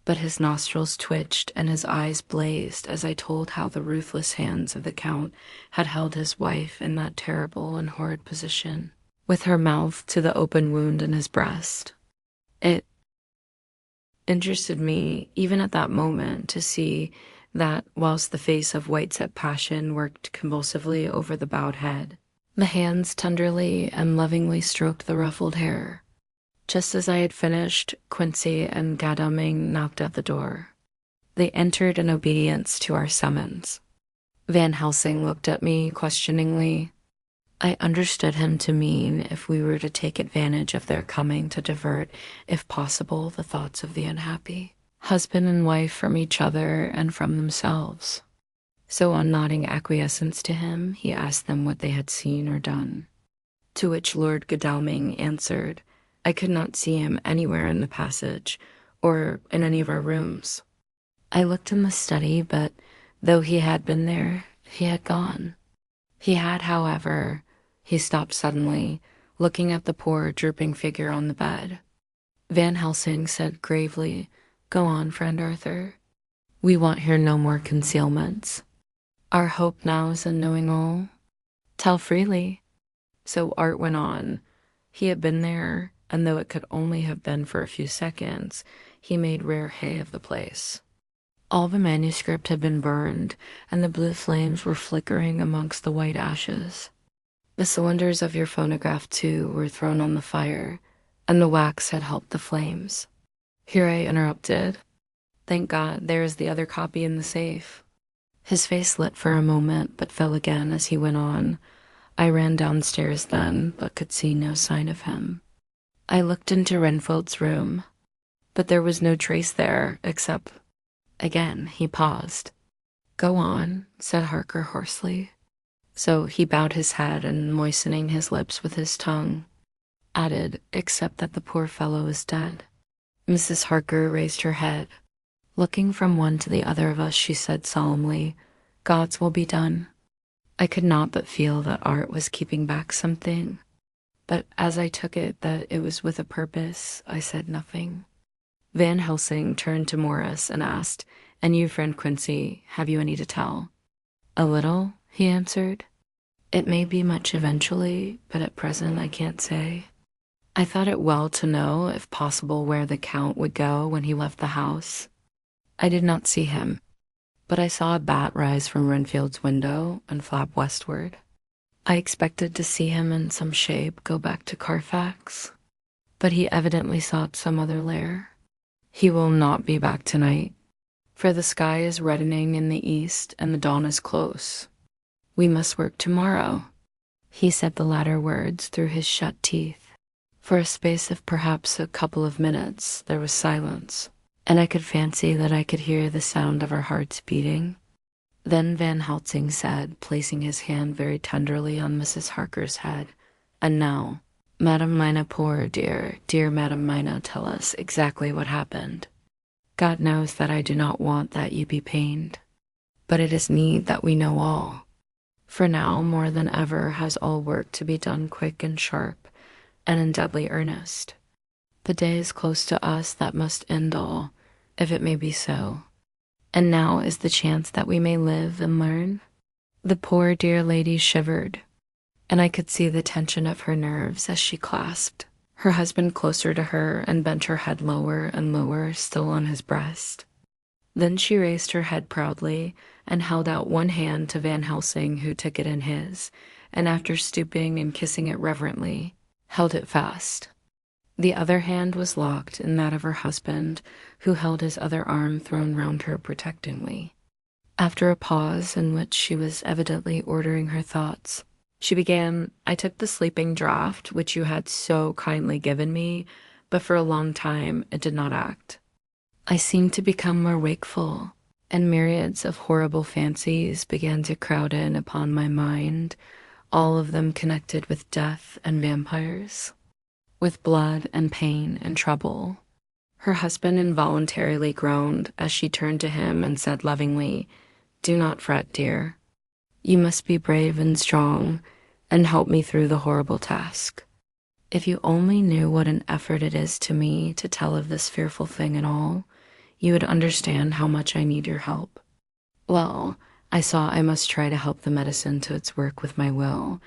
But his nostrils twitched and his eyes blazed as I told how the ruthless hands of the Count had held his wife in that terrible and horrid position, with her mouth to the open wound in his breast. It interested me, even at that moment, to see that whilst the face of white-set passion worked convulsively over the bowed head, the hands tenderly and lovingly stroked the ruffled hair. Just as I had finished, Quincy and Godalming knocked at the door. They entered in obedience to our summons. Van Helsing looked at me questioningly. I understood him to mean if we were to take advantage of their coming to divert, if possible, the thoughts of the unhappy, husband and wife, from each other and from themselves. So on nodding acquiescence to him, he asked them what they had seen or done. To which Lord Godalming answered, I could not see him anywhere in the passage, or in any of our rooms. I looked in the study, but though he had been there, he had gone. He had, however, he stopped suddenly, looking at the poor, drooping figure on the bed. Van Helsing said gravely, "Go on, friend Arthur. We want here no more concealments. Our hope now is in knowing all. Tell freely." So Art went on. He had been there, and though it could only have been for a few seconds, he made rare hay of the place. All the manuscript had been burned, and the blue flames were flickering amongst the white ashes. The cylinders of your phonograph, too, were thrown on the fire, and the wax had helped the flames. Here I interrupted. Thank God, there is the other copy in the safe. His face lit for a moment, but fell again as he went on. I ran downstairs then, but could see no sign of him. I looked into Renfield's room, but there was no trace there, except... Again, he paused. Go on, said Harker hoarsely. So he bowed his head and, moistening his lips with his tongue, added, except that the poor fellow is dead. Mrs. Harker raised her head. Looking from one to the other of us, she said solemnly, God's will be done. I could not but feel that Art was keeping back something, but as I took it that it was with a purpose, I said nothing. Van Helsing turned to Morris and asked, And you, friend Quincy, have you any to tell? A little, he answered. It may be much eventually, but at present I can't say. I thought it well to know, if possible, where the Count would go when he left the house. I did not see him, but I saw a bat rise from Renfield's window and flap westward. I expected to see him in some shape go back to Carfax, but he evidently sought some other lair. He will not be back tonight, for the sky is reddening in the east and the dawn is close. We must work tomorrow. He said the latter words through his shut teeth. For a space of perhaps a couple of minutes there was silence, and I could fancy that I could hear the sound of our hearts beating. Then Van Helsing said, placing his hand very tenderly on Mrs. Harker's head, And now, Madam Mina, poor dear, dear Madam Mina, tell us exactly what happened. God knows that I do not want that you be pained, but it is need that we know all. For now, more than ever, has all work to be done quick and sharp, and in deadly earnest. The day is close to us that must end all, if it may be so. And now is the chance that we may live and learn. The poor dear lady shivered, and I could see the tension of her nerves as she clasped her husband closer to her and bent her head lower and lower, still on his breast. Then she raised her head proudly and held out one hand to Van Helsing, who took it in his, and after stooping and kissing it reverently, held it fast. The other hand was locked in that of her husband, who held his other arm thrown round her protectingly. After a pause in which she was evidently ordering her thoughts, she began, "I took the sleeping draught which you had so kindly given me, but for a long time it did not act. I seemed to become more wakeful, and myriads of horrible fancies began to crowd in upon my mind, all of them connected with death and vampires, with blood and pain and trouble." Her husband involuntarily groaned as she turned to him and said lovingly, "Do not fret, dear. You must be brave and strong and help me through the horrible task. If you only knew what an effort it is to me to tell of this fearful thing at all, you would understand how much I need your help." Well, I saw I must try to help the medicine to its work with my will,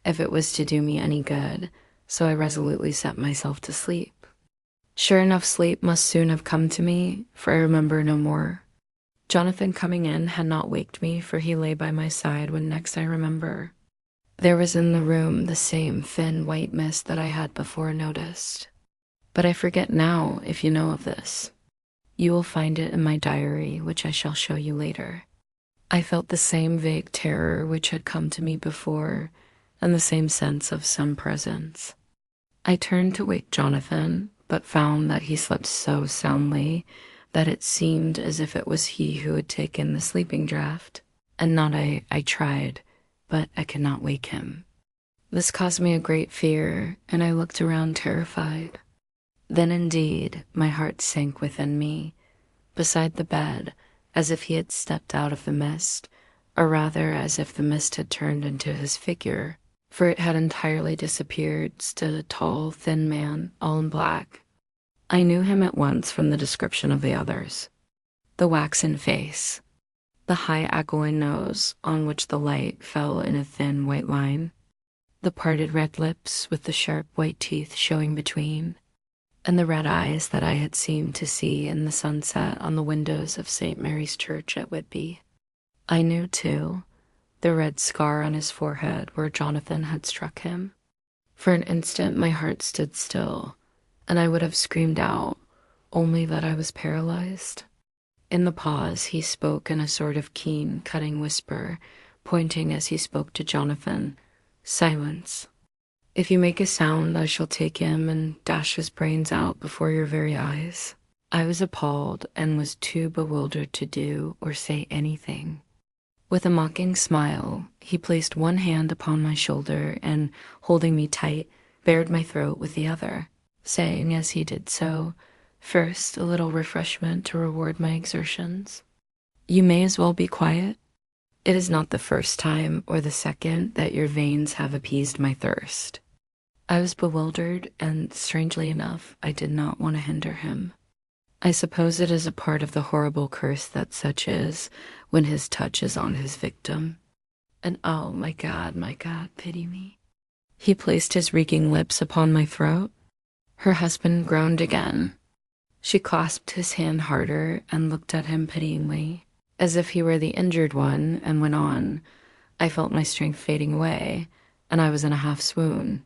if it was to do me any good, so I resolutely set myself to sleep. Sure enough, sleep must soon have come to me, for I remember no more. Jonathan coming in had not waked me, for he lay by my side when next I remember. There was in the room the same thin white mist that I had before noticed. But I forget now if you know of this. You will find it in my diary, which I shall show you later. I felt the same vague terror which had come to me before, and the same sense of some presence. I turned to wake Jonathan, but found that he slept so soundly that it seemed as if it was he who had taken the sleeping draught, and not I. I tried, but I could not wake him. This caused me a great fear, and I looked around terrified. Then indeed my heart sank within me, beside the bed, as if he had stepped out of the mist, or rather as if the mist had turned into his figure, for it had entirely disappeared, stood a tall, thin man, all in black. I knew him at once from the description of the others. The waxen face, the high aquiline nose on which the light fell in a thin white line, the parted red lips with the sharp white teeth showing between, and the red eyes that I had seemed to see in the sunset on the windows of St. Mary's Church at Whitby. I knew, too, the red scar on his forehead where Jonathan had struck him. For an instant my heart stood still, and I would have screamed out, only that I was paralyzed. In the pause he spoke in a sort of keen, cutting whisper, pointing as he spoke to Jonathan, "Silence. If you make a sound, I shall take him and dash his brains out before your very eyes." I was appalled and was too bewildered to do or say anything. With a mocking smile, he placed one hand upon my shoulder and, holding me tight, bared my throat with the other, saying as he did so, "First, a little refreshment to reward my exertions. You may as well be quiet. It is not the first time or the second that your veins have appeased my thirst." I was bewildered, and strangely enough, I did not want to hinder him. I suppose it is a part of the horrible curse that such is when his touch is on his victim. And oh, my God, pity me. He placed his reeking lips upon my throat. Her husband groaned again. She clasped his hand harder and looked at him pityingly, as if he were the injured one, and went on. I felt my strength fading away, and I was in a half swoon.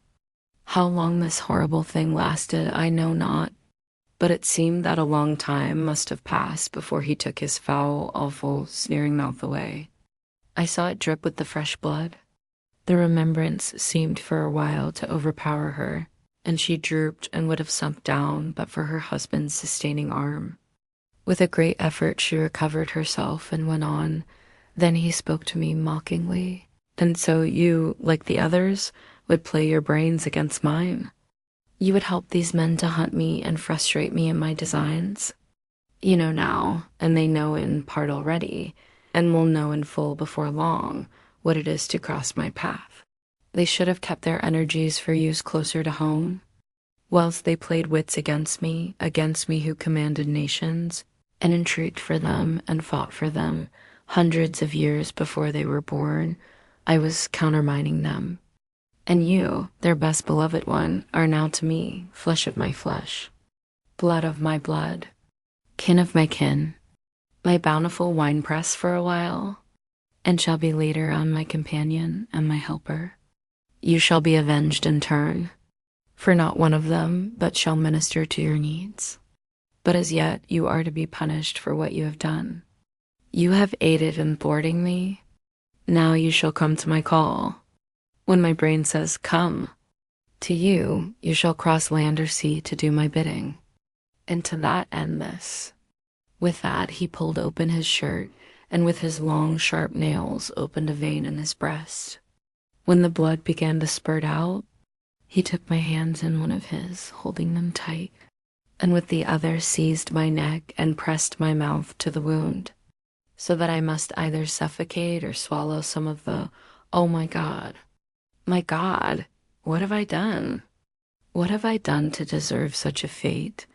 How long this horrible thing lasted, I know not, but it seemed that a long time must have passed before he took his foul, awful, sneering mouth away. I saw it drip with the fresh blood. The remembrance seemed for a while to overpower her, and she drooped and would have sunk down but for her husband's sustaining arm. With a great effort she recovered herself and went on. Then he spoke to me mockingly. "And so you, like the others, would play your brains against mine? You would help these men to hunt me and frustrate me in my designs? You know now, and they know in part already, and will know in full before long, what it is to cross my path. They should have kept their energies for use closer to home. Whilst they played wits against me who commanded nations, and intrigued for them and fought for them hundreds of years before they were born, I was countermining them. And you, their best beloved one, are now to me flesh of my flesh, blood of my blood, kin of my kin, my bountiful winepress for a while, and shall be later on my companion and my helper. You shall be avenged in turn, for not one of them but shall minister to your needs. But as yet you are to be punished for what you have done. You have aided in thwarting me. Now you shall come to my call. When my brain says, come, to you, you shall cross land or sea to do my bidding. And to that end this. With that, he pulled open his shirt, and with his long, sharp nails opened a vein in his breast. When the blood began to spurt out, he took my hands in one of his, holding them tight, and with the other seized my neck and pressed my mouth to the wound, so that I must either suffocate or swallow some of the, oh my God, what have I done? What have I done to deserve such a fate?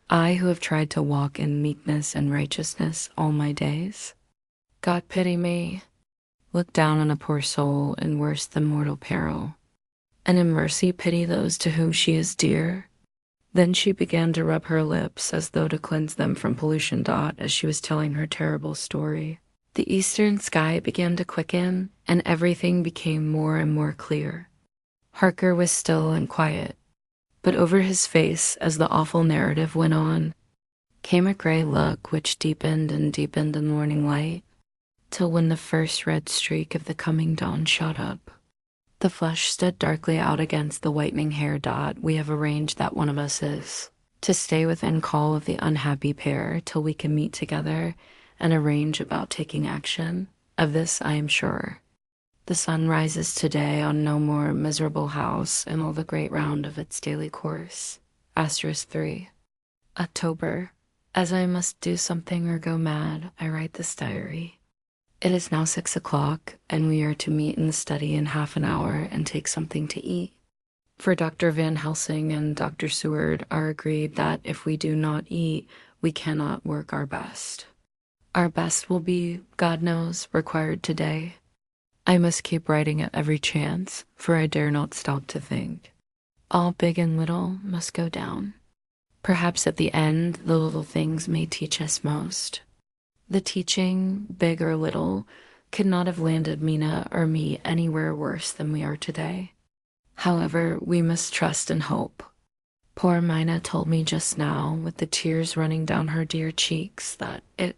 I who have tried to walk in meekness and righteousness all my days? God pity me. Look down on a poor soul in worse than mortal peril, and in mercy pity those to whom she is dear. Then she began to rub her lips as though to cleanse them from pollution. As she was telling her terrible story, the eastern sky began to quicken, and everything became more and more clear. Harker was still and quiet, but over his face, as the awful narrative went on, came a gray look which deepened and deepened in the morning light, till when the first red streak of the coming dawn shot up, the flesh stood darkly out against the whitening hair. We have arranged that one of us is to stay within call of the unhappy pair till we can meet together and arrange about taking action. Of this I am sure. The sun rises today on no more miserable house in all the great round of its daily course. Asterisk 3. October. As I must do something or go mad, I write this diary. It is now 6 o'clock, and we are to meet in the study in half an hour and take something to eat. For Dr. Van Helsing and Dr. Seward are agreed that if we do not eat, we cannot work our best. Our best will be, God knows, required today. I must keep writing at every chance, for I dare not stop to think. All big and little must go down. Perhaps at the end, the little things may teach us most. The teaching, big or little, could not have landed Mina or me anywhere worse than we are today. However, we must trust and hope. Poor Mina told me just now, with the tears running down her dear cheeks, that it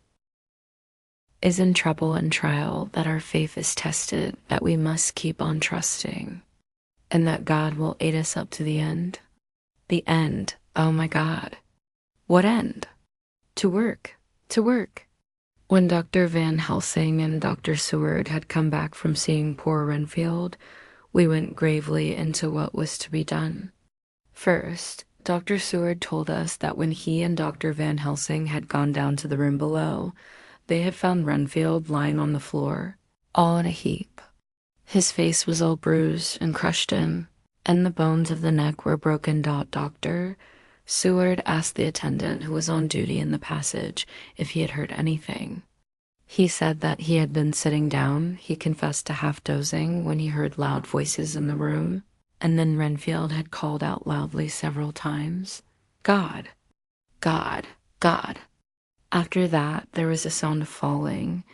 is in trouble and trial that our faith is tested, that we must keep on trusting, and that God will aid us up to the end. The end, oh my God. What end? To work, to work. When Dr. Van Helsing and Dr. Seward had come back from seeing poor Renfield, we went gravely into what was to be done. First, Dr. Seward told us that when he and Dr. Van Helsing had gone down to the room below, they had found Renfield lying on the floor, all in a heap. His face was all bruised and crushed in, and the bones of the neck were broken. Dr. Seward asked the attendant who was on duty in the passage if he had heard anything. He said that he had been sitting down. He confessed to half dozing when he heard loud voices in the room, and then Renfield had called out loudly several times, God, God, God. After that, there was a sound of falling,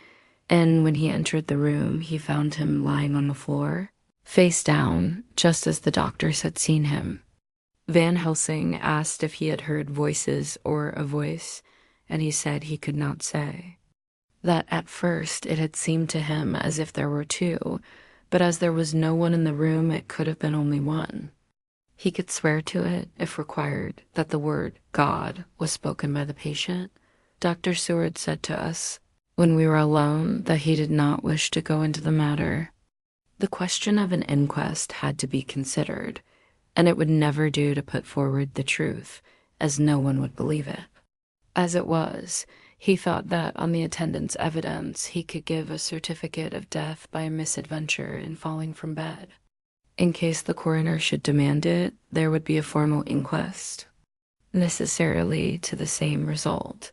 and when he entered the room, he found him lying on the floor, face down, just as the doctors had seen him. Van Helsing asked if he had heard voices or a voice, and he said he could not say. That at first it had seemed to him as if there were two, but as there was no one in the room, it could have been only one. He could swear to it, if required, that the word God was spoken by the patient. Dr. Seward said to us, when we were alone, that he did not wish to go into the matter. The question of an inquest had to be considered, and it would never do to put forward the truth, as no one would believe it. As it was, he thought that on the attendant's evidence he could give a certificate of death by a misadventure in falling from bed. In case the coroner should demand it, there would be a formal inquest, necessarily to the same result.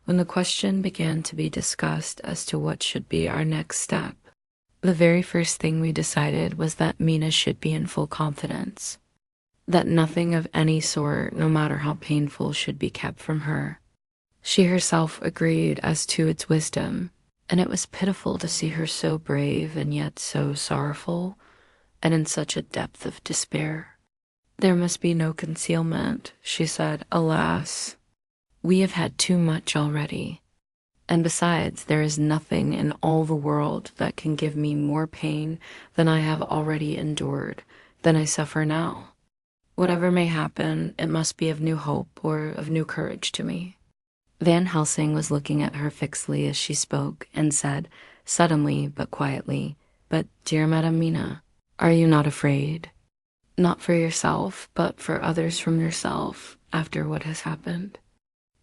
When the question began to be discussed as to what should be our next step, the very first thing we decided was that Mina should be in full confidence, that nothing of any sort, no matter how painful, should be kept from her. She herself agreed as to its wisdom, and it was pitiful to see her so brave and yet so sorrowful, and in such a depth of despair. There must be no concealment, she said. Alas, we have had too much already. And besides, there is nothing in all the world that can give me more pain than I have already endured, than I suffer now. Whatever may happen, it must be of new hope or of new courage to me. Van Helsing was looking at her fixedly as she spoke and said, suddenly but quietly, "But, dear Madame Mina, are you not afraid? Not for yourself, but for others from yourself, after what has happened?"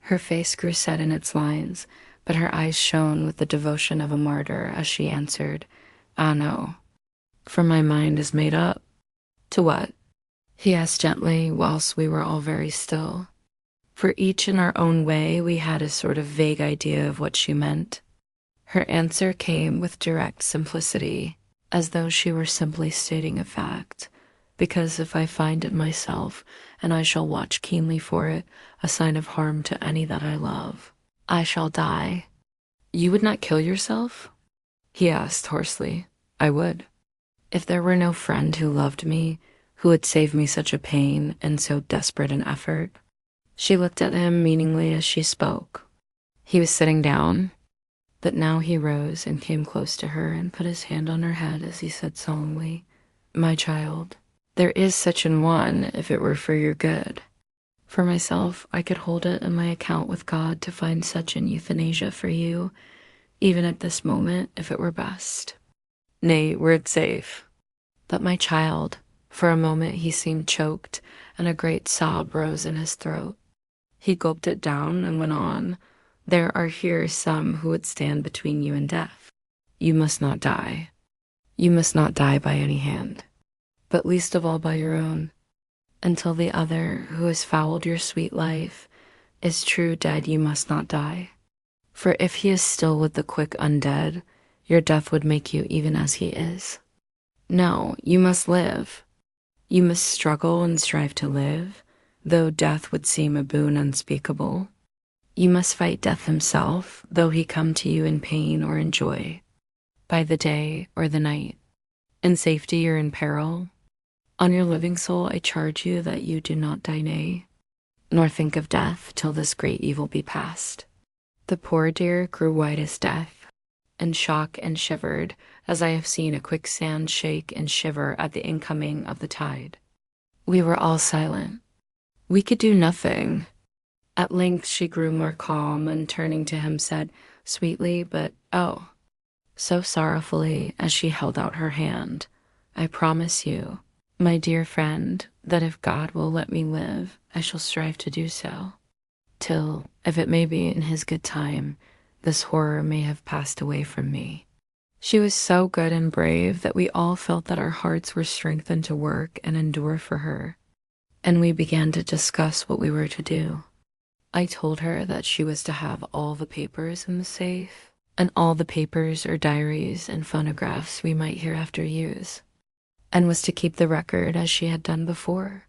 Her face grew set in its lines, but her eyes shone with the devotion of a martyr as she answered, "Ah, no, for my mind is made up." "To what?" he asked gently, whilst we were all very still. For each in our own way, we had a sort of vague idea of what she meant. Her answer came with direct simplicity, as though she were simply stating a fact, because if I find in myself, and I shall watch keenly for it, a sign of harm to any that I love, I shall die. "You would not kill yourself?" he asked hoarsely. "I would. If there were no friend who loved me, who would save me such a pain and so desperate an effort." She looked at him meaningly as she spoke. He was sitting down, but now he rose and came close to her and put his hand on her head as he said solemnly, "My child, there is such an one if it were for your good. For myself, I could hold it in my account with God to find such an euthanasia for you, even at this moment, if it were best. Nay, were it safe. But my child," for a moment he seemed choked, and a great sob rose in his throat. He gulped it down and went on, "There are here some who would stand between you and death. You must not die. You must not die by any hand, but least of all by your own. Until the other, who has fouled your sweet life, is true dead, you must not die. For if he is still with the quick undead, your death would make you even as he is. No, you must live. You must struggle and strive to live, though death would seem a boon unspeakable. You must fight death himself, though he come to you in pain or in joy, by the day or the night, in safety or in peril. On your living soul I charge you that you do not die, nay, nor think of death till this great evil be past." The poor dear grew white as death, and shook and shivered, as I have seen a quicksand shake and shiver at the incoming of the tide. We were all silent. We could do nothing. At length she grew more calm, and turning to him said, sweetly, but oh, so sorrowfully, as she held out her hand, "I promise you, my dear friend, that if God will let me live, I shall strive to do so, till, if it may be in his good time, this horror may have passed away from me." She was so good and brave that we all felt that our hearts were strengthened to work and endure for her, and we began to discuss what we were to do. I told her that she was to have all the papers in the safe, and all the papers or diaries and phonographs we might hereafter use, and was to keep the record as she had done before.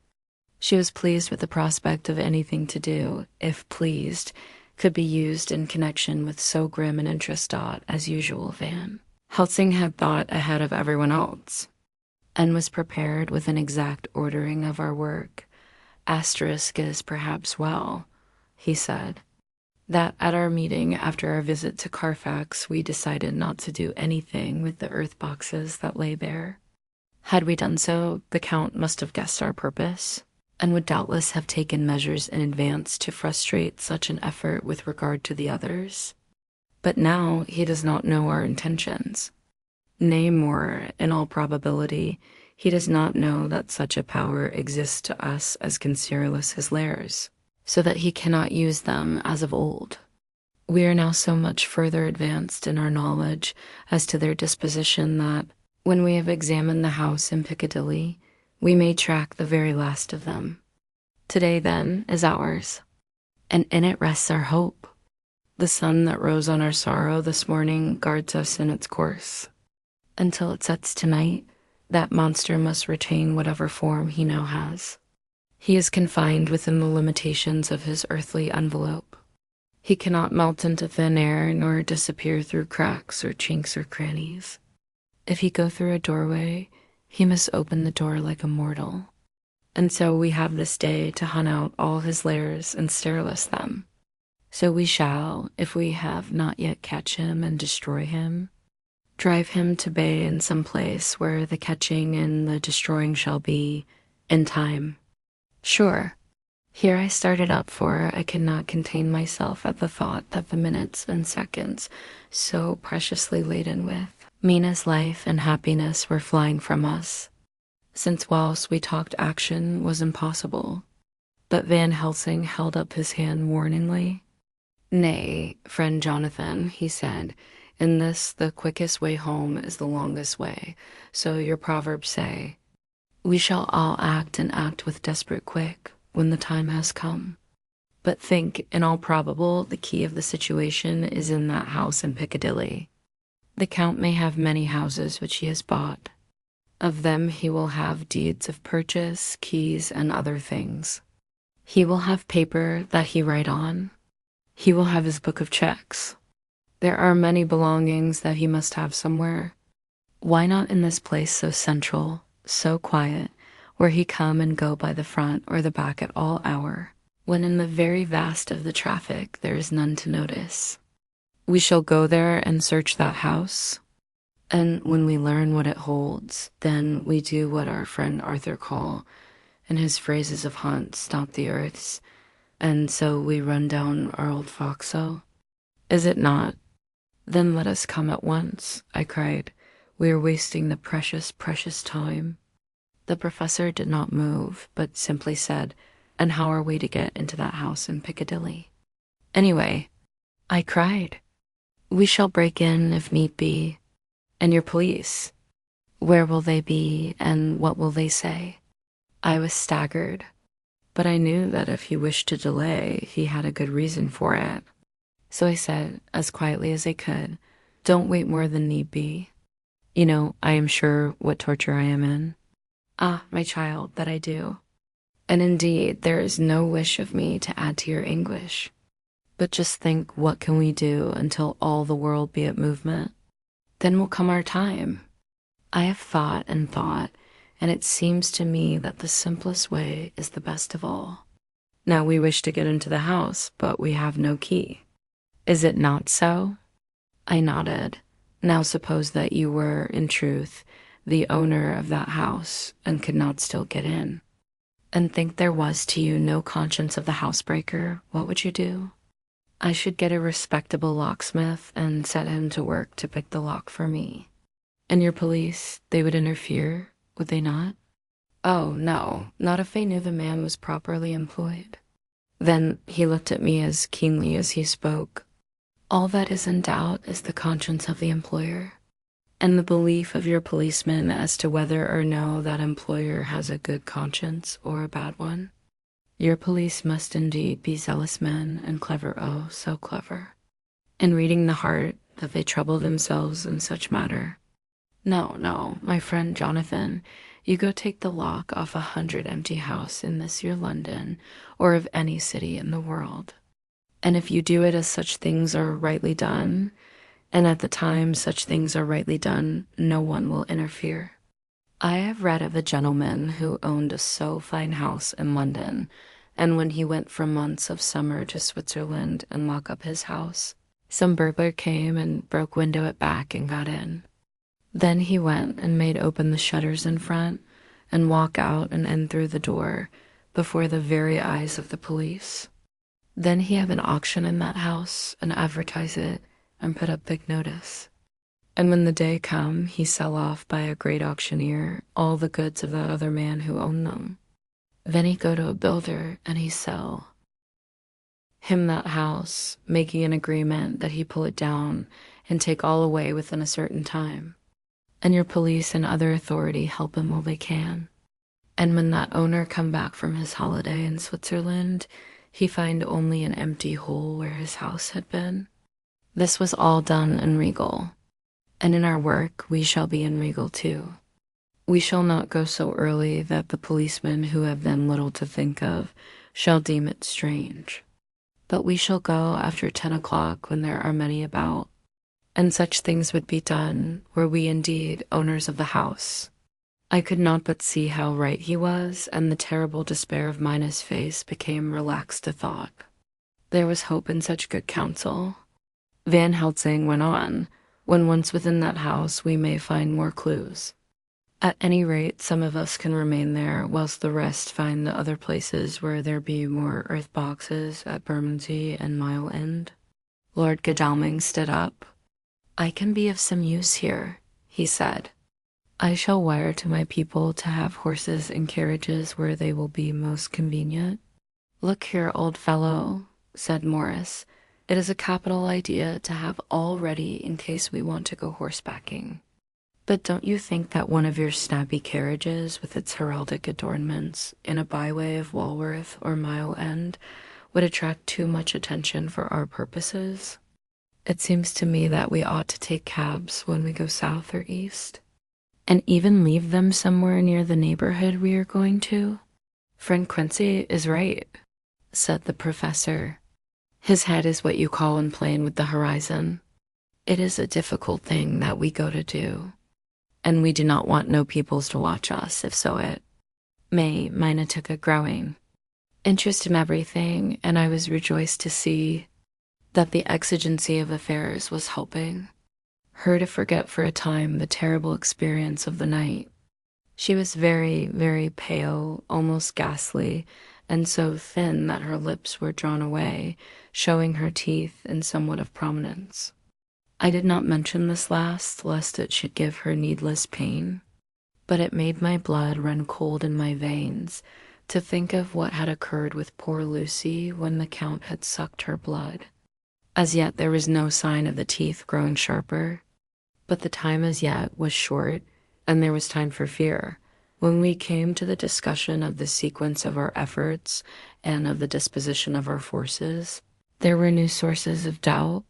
She was pleased with the prospect of anything to do, if pleased, could be used in connection with so grim an interest as usual. Van Helsing had thought ahead of everyone else, and was prepared with an exact ordering of our work. Asterisk is perhaps well, he said, that at our meeting after our visit to Carfax we decided not to do anything with the earth boxes that lay there. Had we done so, the Count must have guessed our purpose, and would doubtless have taken measures in advance to frustrate such an effort with regard to the others. But now he does not know our intentions. Nay, more, in all probability, he does not know that such a power exists to us as concealous his lairs, so that he cannot use them as of old. We are now so much further advanced in our knowledge as to their disposition that, When we have examined the house in Piccadilly, we may track the very last of them. Today, then, is ours, and in it rests our hope. The sun that rose on our sorrow this morning guards us in its course. Until it sets tonight, that monster must retain whatever form he now has. He is confined within the limitations of his earthly envelope. He cannot melt into thin air nor disappear through cracks or chinks or crannies. If he go through a doorway, he must open the door like a mortal. And so we have this day to hunt out all his lairs and sterilize them. So we shall, if we have not yet catch him and destroy him, drive him to bay in some place where the catching and the destroying shall be in time. Sure, here I started up, for I could not contain myself at the thought that the minutes and seconds, so preciously laden with Mina's life and happiness, were flying from us, since whilst we talked action was impossible. But Van Helsing held up his hand warningly. "Nay, friend Jonathan," he said, "in this the quickest way home is the longest way, so your proverbs say. We shall all act and act with desperate quick when the time has come. But think, in all probable, the key of the situation is in that house in Piccadilly. The Count may have many houses which he has bought. Of them he will have deeds of purchase, keys, and other things. He will have paper that he write on. He will have his book of checks. There are many belongings that he must have somewhere. Why not in this place so central, so quiet, where he come and go by the front or the back at all hour, when in the very vast of the traffic there is none to notice? We shall go there and search that house, and when we learn what it holds, then we do what our friend Arthur Call, in his phrases of hunt, stop the earths, and so we run down our old foxhole. Is it not? Then let us come at once," I cried. "We are wasting the precious, precious time." The professor did not move, but simply said, "And how are we to get into that house in Piccadilly?" "Anyway," I cried, "we shall break in if need be. And your police, where will they be and what will they say?" I was staggered, but I knew that if he wished to delay, he had a good reason for it. So I said, as quietly as I could, "Don't wait more than need be. You know, I am sure, what torture I am in." "Ah, my child, that I do. And indeed, there is no wish of me to add to your anguish. But just think, what can we do until all the world be at movement? Then will come our time. I have thought and thought, and it seems to me that the simplest way is the best of all. Now we wish to get into the house, but we have no key. Is it not so?" I nodded. "Now suppose that you were, in truth, the owner of that house, and could not still get in, and think there was to you no conscience of the housebreaker, what would you do?" "I should get a respectable locksmith and set him to work to pick the lock for me." "And your police, they would interfere, would they not?" "Oh, no, not if they knew the man was properly employed." Then he looked at me as keenly as he spoke. "All that is in doubt is the conscience of the employer, and the belief of your policeman as to whether or no that employer has a good conscience or a bad one. Your police must indeed be zealous men, and clever, oh, so clever, in reading the heart, that they trouble themselves in such matter. No, no, my friend Jonathan, you go take the lock off 100 empty house in this your London, or of any city in the world. And if you do it as such things are rightly done, and at the time such things are rightly done, no one will interfere. I have read of a gentleman who owned a so fine house in London, and when he went for months of summer to Switzerland and lock up his house, some burglar came and broke window at back and got in. Then he went and made open the shutters in front and walk out and in through the door before the very eyes of the police. Then he have an auction in that house and advertise it and put up big notice. And when the day come, he sell off by a great auctioneer all the goods of that other man who owned them. Then he go to a builder and he sell him that house, making an agreement that he pull it down and take all away within a certain time. and your police and other authority help him while they can. And when that owner come back from his holiday in Switzerland, he find only an empty hole where his house had been. This was all done in Regal, and in our work we shall be in Regal too. We shall not go so early that the policemen who have then little to think of shall deem it strange. But we shall go after 10 o'clock when there are many about, and such things would be done were we indeed owners of the house. I could not but see how right he was, and the terrible despair of Mina's face became relaxed to thought. There was hope in such good counsel. Van Helsing went on, when once within that house we may find more clues. At any rate, some of us can remain there, whilst the rest find the other places where there be more earth boxes at Bermondsey and Mile End. Lord Godalming stood up. I can be of some use here, he said. I shall wire to my people to have horses and carriages where they will be most convenient. Look here, old fellow, said Morris. It is a capital idea to have all ready in case we want to go horsebacking. But don't you think that one of your snappy carriages with its heraldic adornments in a byway of Walworth or Mile End would attract too much attention for our purposes? It seems to me that we ought to take cabs when we go south or east, and even leave them somewhere near the neighborhood we are going to. Friend Quincy is right, said the professor. His head is what you call in playing with the horizon. It is a difficult thing that we go to do, and we do not want no peoples to watch us, if so it. Mina took a growing interest in everything, and I was rejoiced to see that the exigency of affairs was helping her to forget for a time the terrible experience of the night. She was very, very pale, almost ghastly, and so thin that her lips were drawn away, showing her teeth in somewhat of prominence. I did not mention this last, lest it should give her needless pain, but it made my blood run cold in my veins to think of what had occurred with poor Lucy when the Count had sucked her blood. As yet there was no sign of the teeth growing sharper, but the time as yet was short, and there was time for fear. When we came to the discussion of the sequence of our efforts and of the disposition of our forces, there were new sources of doubt.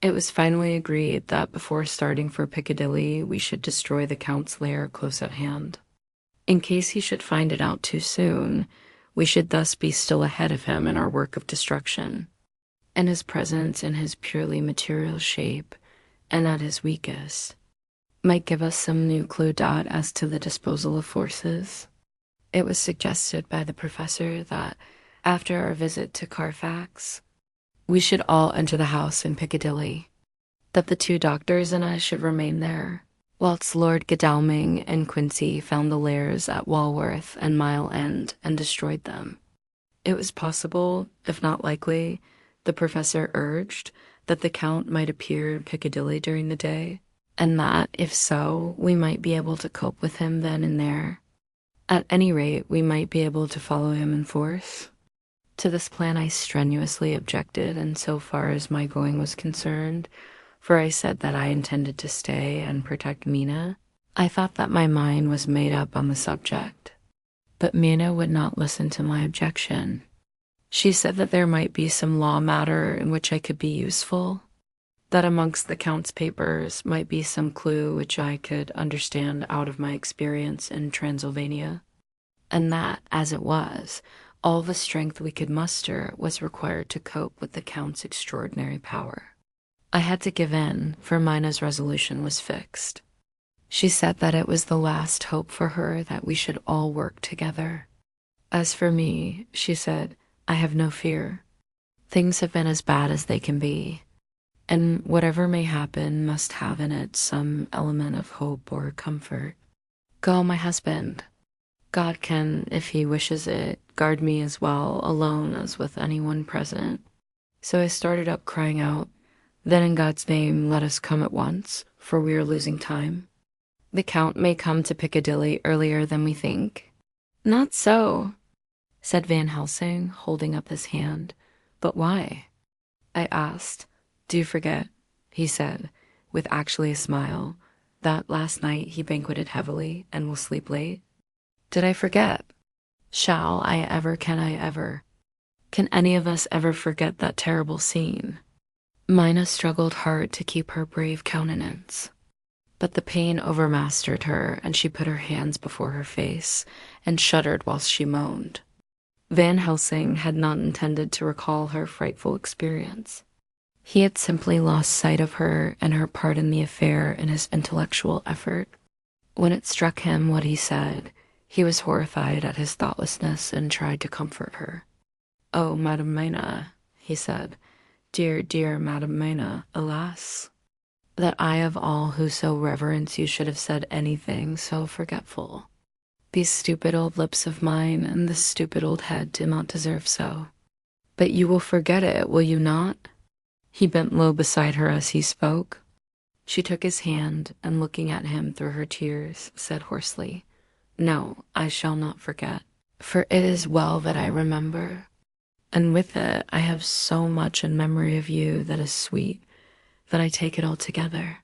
It was finally agreed that before starting for Piccadilly, we should destroy the Count's lair close at hand. In case he should find it out too soon, we should thus be still ahead of him in our work of destruction, and his presence in his purely material shape, and at his weakest, might give us some new clue as to the disposal of forces. It was suggested by the professor that, after our visit to Carfax, we should all enter the house in Piccadilly, that the 2 doctors and I should remain there, whilst Lord Godalming and Quincy found the lairs at Walworth and Mile End and destroyed them. It was possible, if not likely, the professor urged, that the Count might appear in Piccadilly during the day, and that, if so, we might be able to cope with him then and there. At any rate, we might be able to follow him in force. To this plan I strenuously objected, and so far as my going was concerned, for I said that I intended to stay and protect Mina, I thought that my mind was made up on the subject. But Mina would not listen to my objection. She said that there might be some law matter in which I could be useful, that amongst the Count's papers might be some clue which I could understand out of my experience in Transylvania, and that, as it was, all the strength we could muster was required to cope with the Count's extraordinary power. I had to give in, for Mina's resolution was fixed. She said that it was the last hope for her that we should all work together. As for me, she said, I have no fear. Things have been as bad as they can be, and whatever may happen must have in it some element of hope or comfort. Go, my husband. God can, if he wishes it, guard me as well alone as with anyone present. So I started up crying out, Then in God's name let us come at once, for we are losing time. The Count may come to Piccadilly earlier than we think. Not so, said Van Helsing, holding up his hand. But why? I asked. Do you forget, he said, with actually a smile, That last night he banqueted heavily and will sleep late? Did I forget? Can I ever? Can any of us ever forget that terrible scene? Mina struggled hard to keep her brave countenance, but the pain overmastered her, and she put her hands before her face and shuddered whilst she moaned. Van Helsing had not intended to recall her frightful experience. He had simply lost sight of her and her part in the affair in his intellectual effort. When it struck him what he said, he was horrified at his thoughtlessness and tried to comfort her. "Oh, Madame Mina," he said, "dear, dear Madame Mina, alas, that I of all who so reverence you should have said anything so forgetful. These stupid old lips of mine and this stupid old head do not deserve so. But you will forget it, will you not?" He bent low beside her as he spoke. She took his hand and, looking at him through her tears, said hoarsely, "No, I shall not forget, for it is well that I remember. And with it, I have so much in memory of you that is sweet, that I take it all together.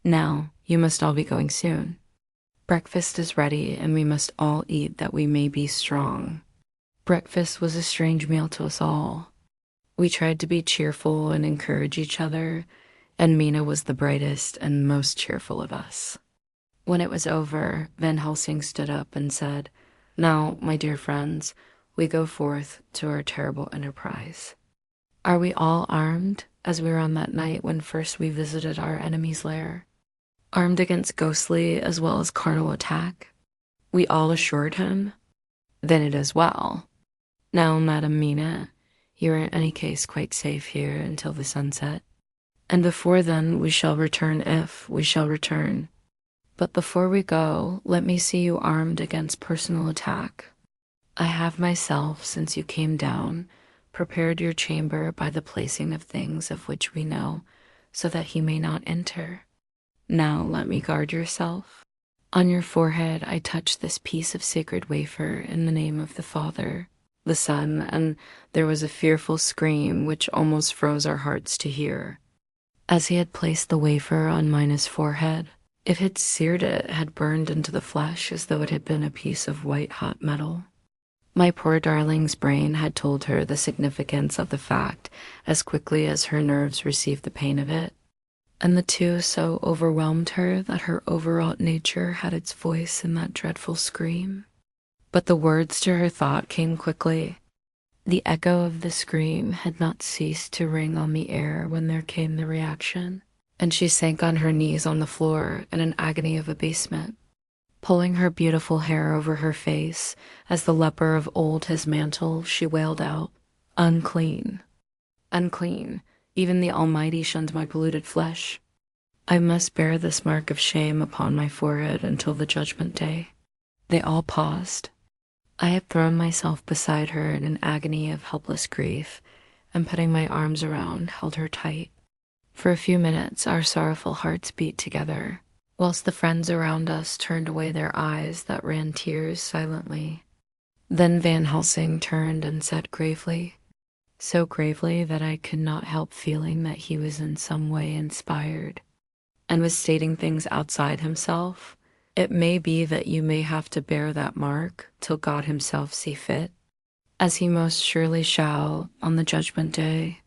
Now, you must all be going soon. Breakfast is ready, and we must all eat that we may be strong." Breakfast was a strange meal to us all. We tried to be cheerful and encourage each other, and Mina was the brightest and most cheerful of us. When it was over, Van Helsing stood up and said, "Now, my dear friends, we go forth to our terrible enterprise. Are we all armed, as we were on that night when first we visited our enemy's lair? Armed against ghostly as well as carnal attack?" We all assured him. "Then it is well. Now, Madame Mina, you are in any case quite safe here until the sunset. And before then we shall return if we shall return. But before we go, let me see you armed against personal attack. I have myself, since you came down, prepared your chamber by the placing of things of which we know, so that he may not enter. Now let me guard yourself. On your forehead I touch this piece of sacred wafer in the name of the Father, the Son," and there was a fearful scream which almost froze our hearts to hear. As he had placed the wafer on Mina's forehead, it had seared it, had burned into the flesh as though it had been a piece of white-hot metal. My poor darling's brain had told her the significance of the fact as quickly as her nerves received the pain of it, and the two so overwhelmed her that her overwrought nature had its voice in that dreadful scream. But the words to her thought came quickly. The echo of the scream had not ceased to ring on the air when there came the reaction, and she sank on her knees on the floor in an agony of abasement, pulling her beautiful hair over her face. As the leper of old his mantle, she wailed out, "Unclean, unclean, even the Almighty shunned my polluted flesh. I must bear this mark of shame upon my forehead until the judgment day." They all paused. I had thrown myself beside her in an agony of helpless grief, and putting my arms around, held her tight. For a few minutes our sorrowful hearts beat together, whilst the friends around us turned away their eyes that ran tears silently. Then Van Helsing turned and said gravely, so gravely that I could not help feeling that he was in some way inspired, and was stating things outside himself, "It may be that you may have to bear that mark till God himself see fit, as he most surely shall on the judgment day,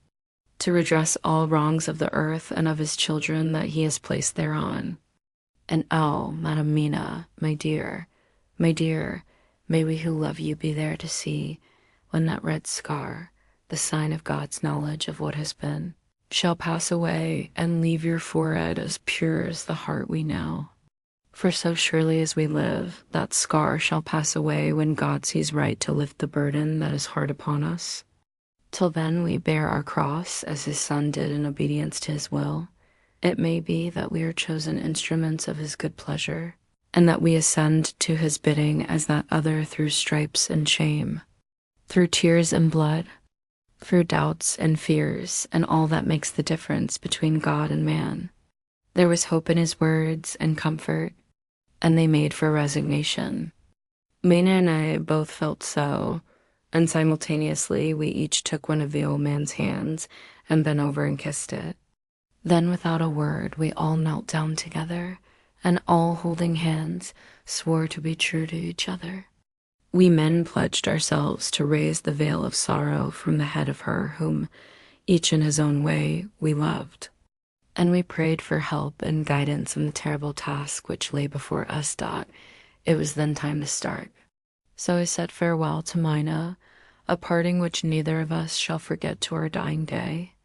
to redress all wrongs of the earth and of his children that he has placed thereon. And oh, Madame Mina, my dear, may we who love you be there to see, when that red scar, the sign of God's knowledge of what has been, shall pass away and leave your forehead as pure as the heart we know. For so surely as we live, that scar shall pass away when God sees right to lift the burden that is hard upon us. Till then we bear our cross as his Son did in obedience to his will. It may be that we are chosen instruments of his good pleasure, and that we ascend to his bidding as that other through stripes and shame, through tears and blood, through doubts and fears, and all that makes the difference between God and man. There was hope in his words and comfort, and they made for resignation. Mina and I both felt so, and simultaneously we each took one of the old man's hands and bent over and kissed it. Then without a word we all knelt down together and all holding hands swore to be true to each other. We men pledged ourselves to raise the veil of sorrow from the head of her whom, each in his own way, we loved. And we prayed for help and guidance in the terrible task which lay before us. It was then time to start. So I said farewell to Mina, a parting which neither of us shall forget to our dying day.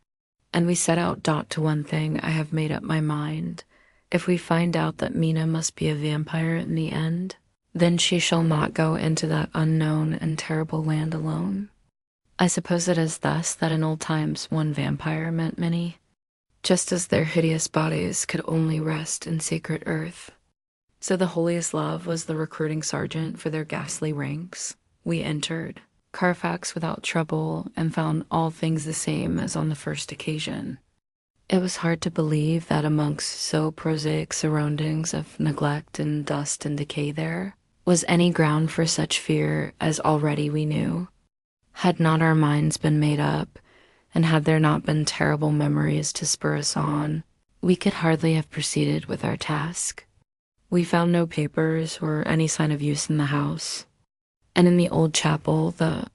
And we set out. To one thing I have made up my mind. If we find out that Mina must be a vampire in the end, then she shall not go into that unknown and terrible land alone. I suppose it is thus that in old times one vampire meant many, just as their hideous bodies could only rest in sacred earth. So the holiest love was the recruiting sergeant for their ghastly ranks. We entered Carfax without trouble and found all things the same as on the first occasion. It was hard to believe that amongst so prosaic surroundings of neglect and dust and decay there was any ground for such fear as already we knew. Had not our minds been made up, and had there not been terrible memories to spur us on, we could hardly have proceeded with our task. We found no papers or any sign of use in the house, and in the old chapel the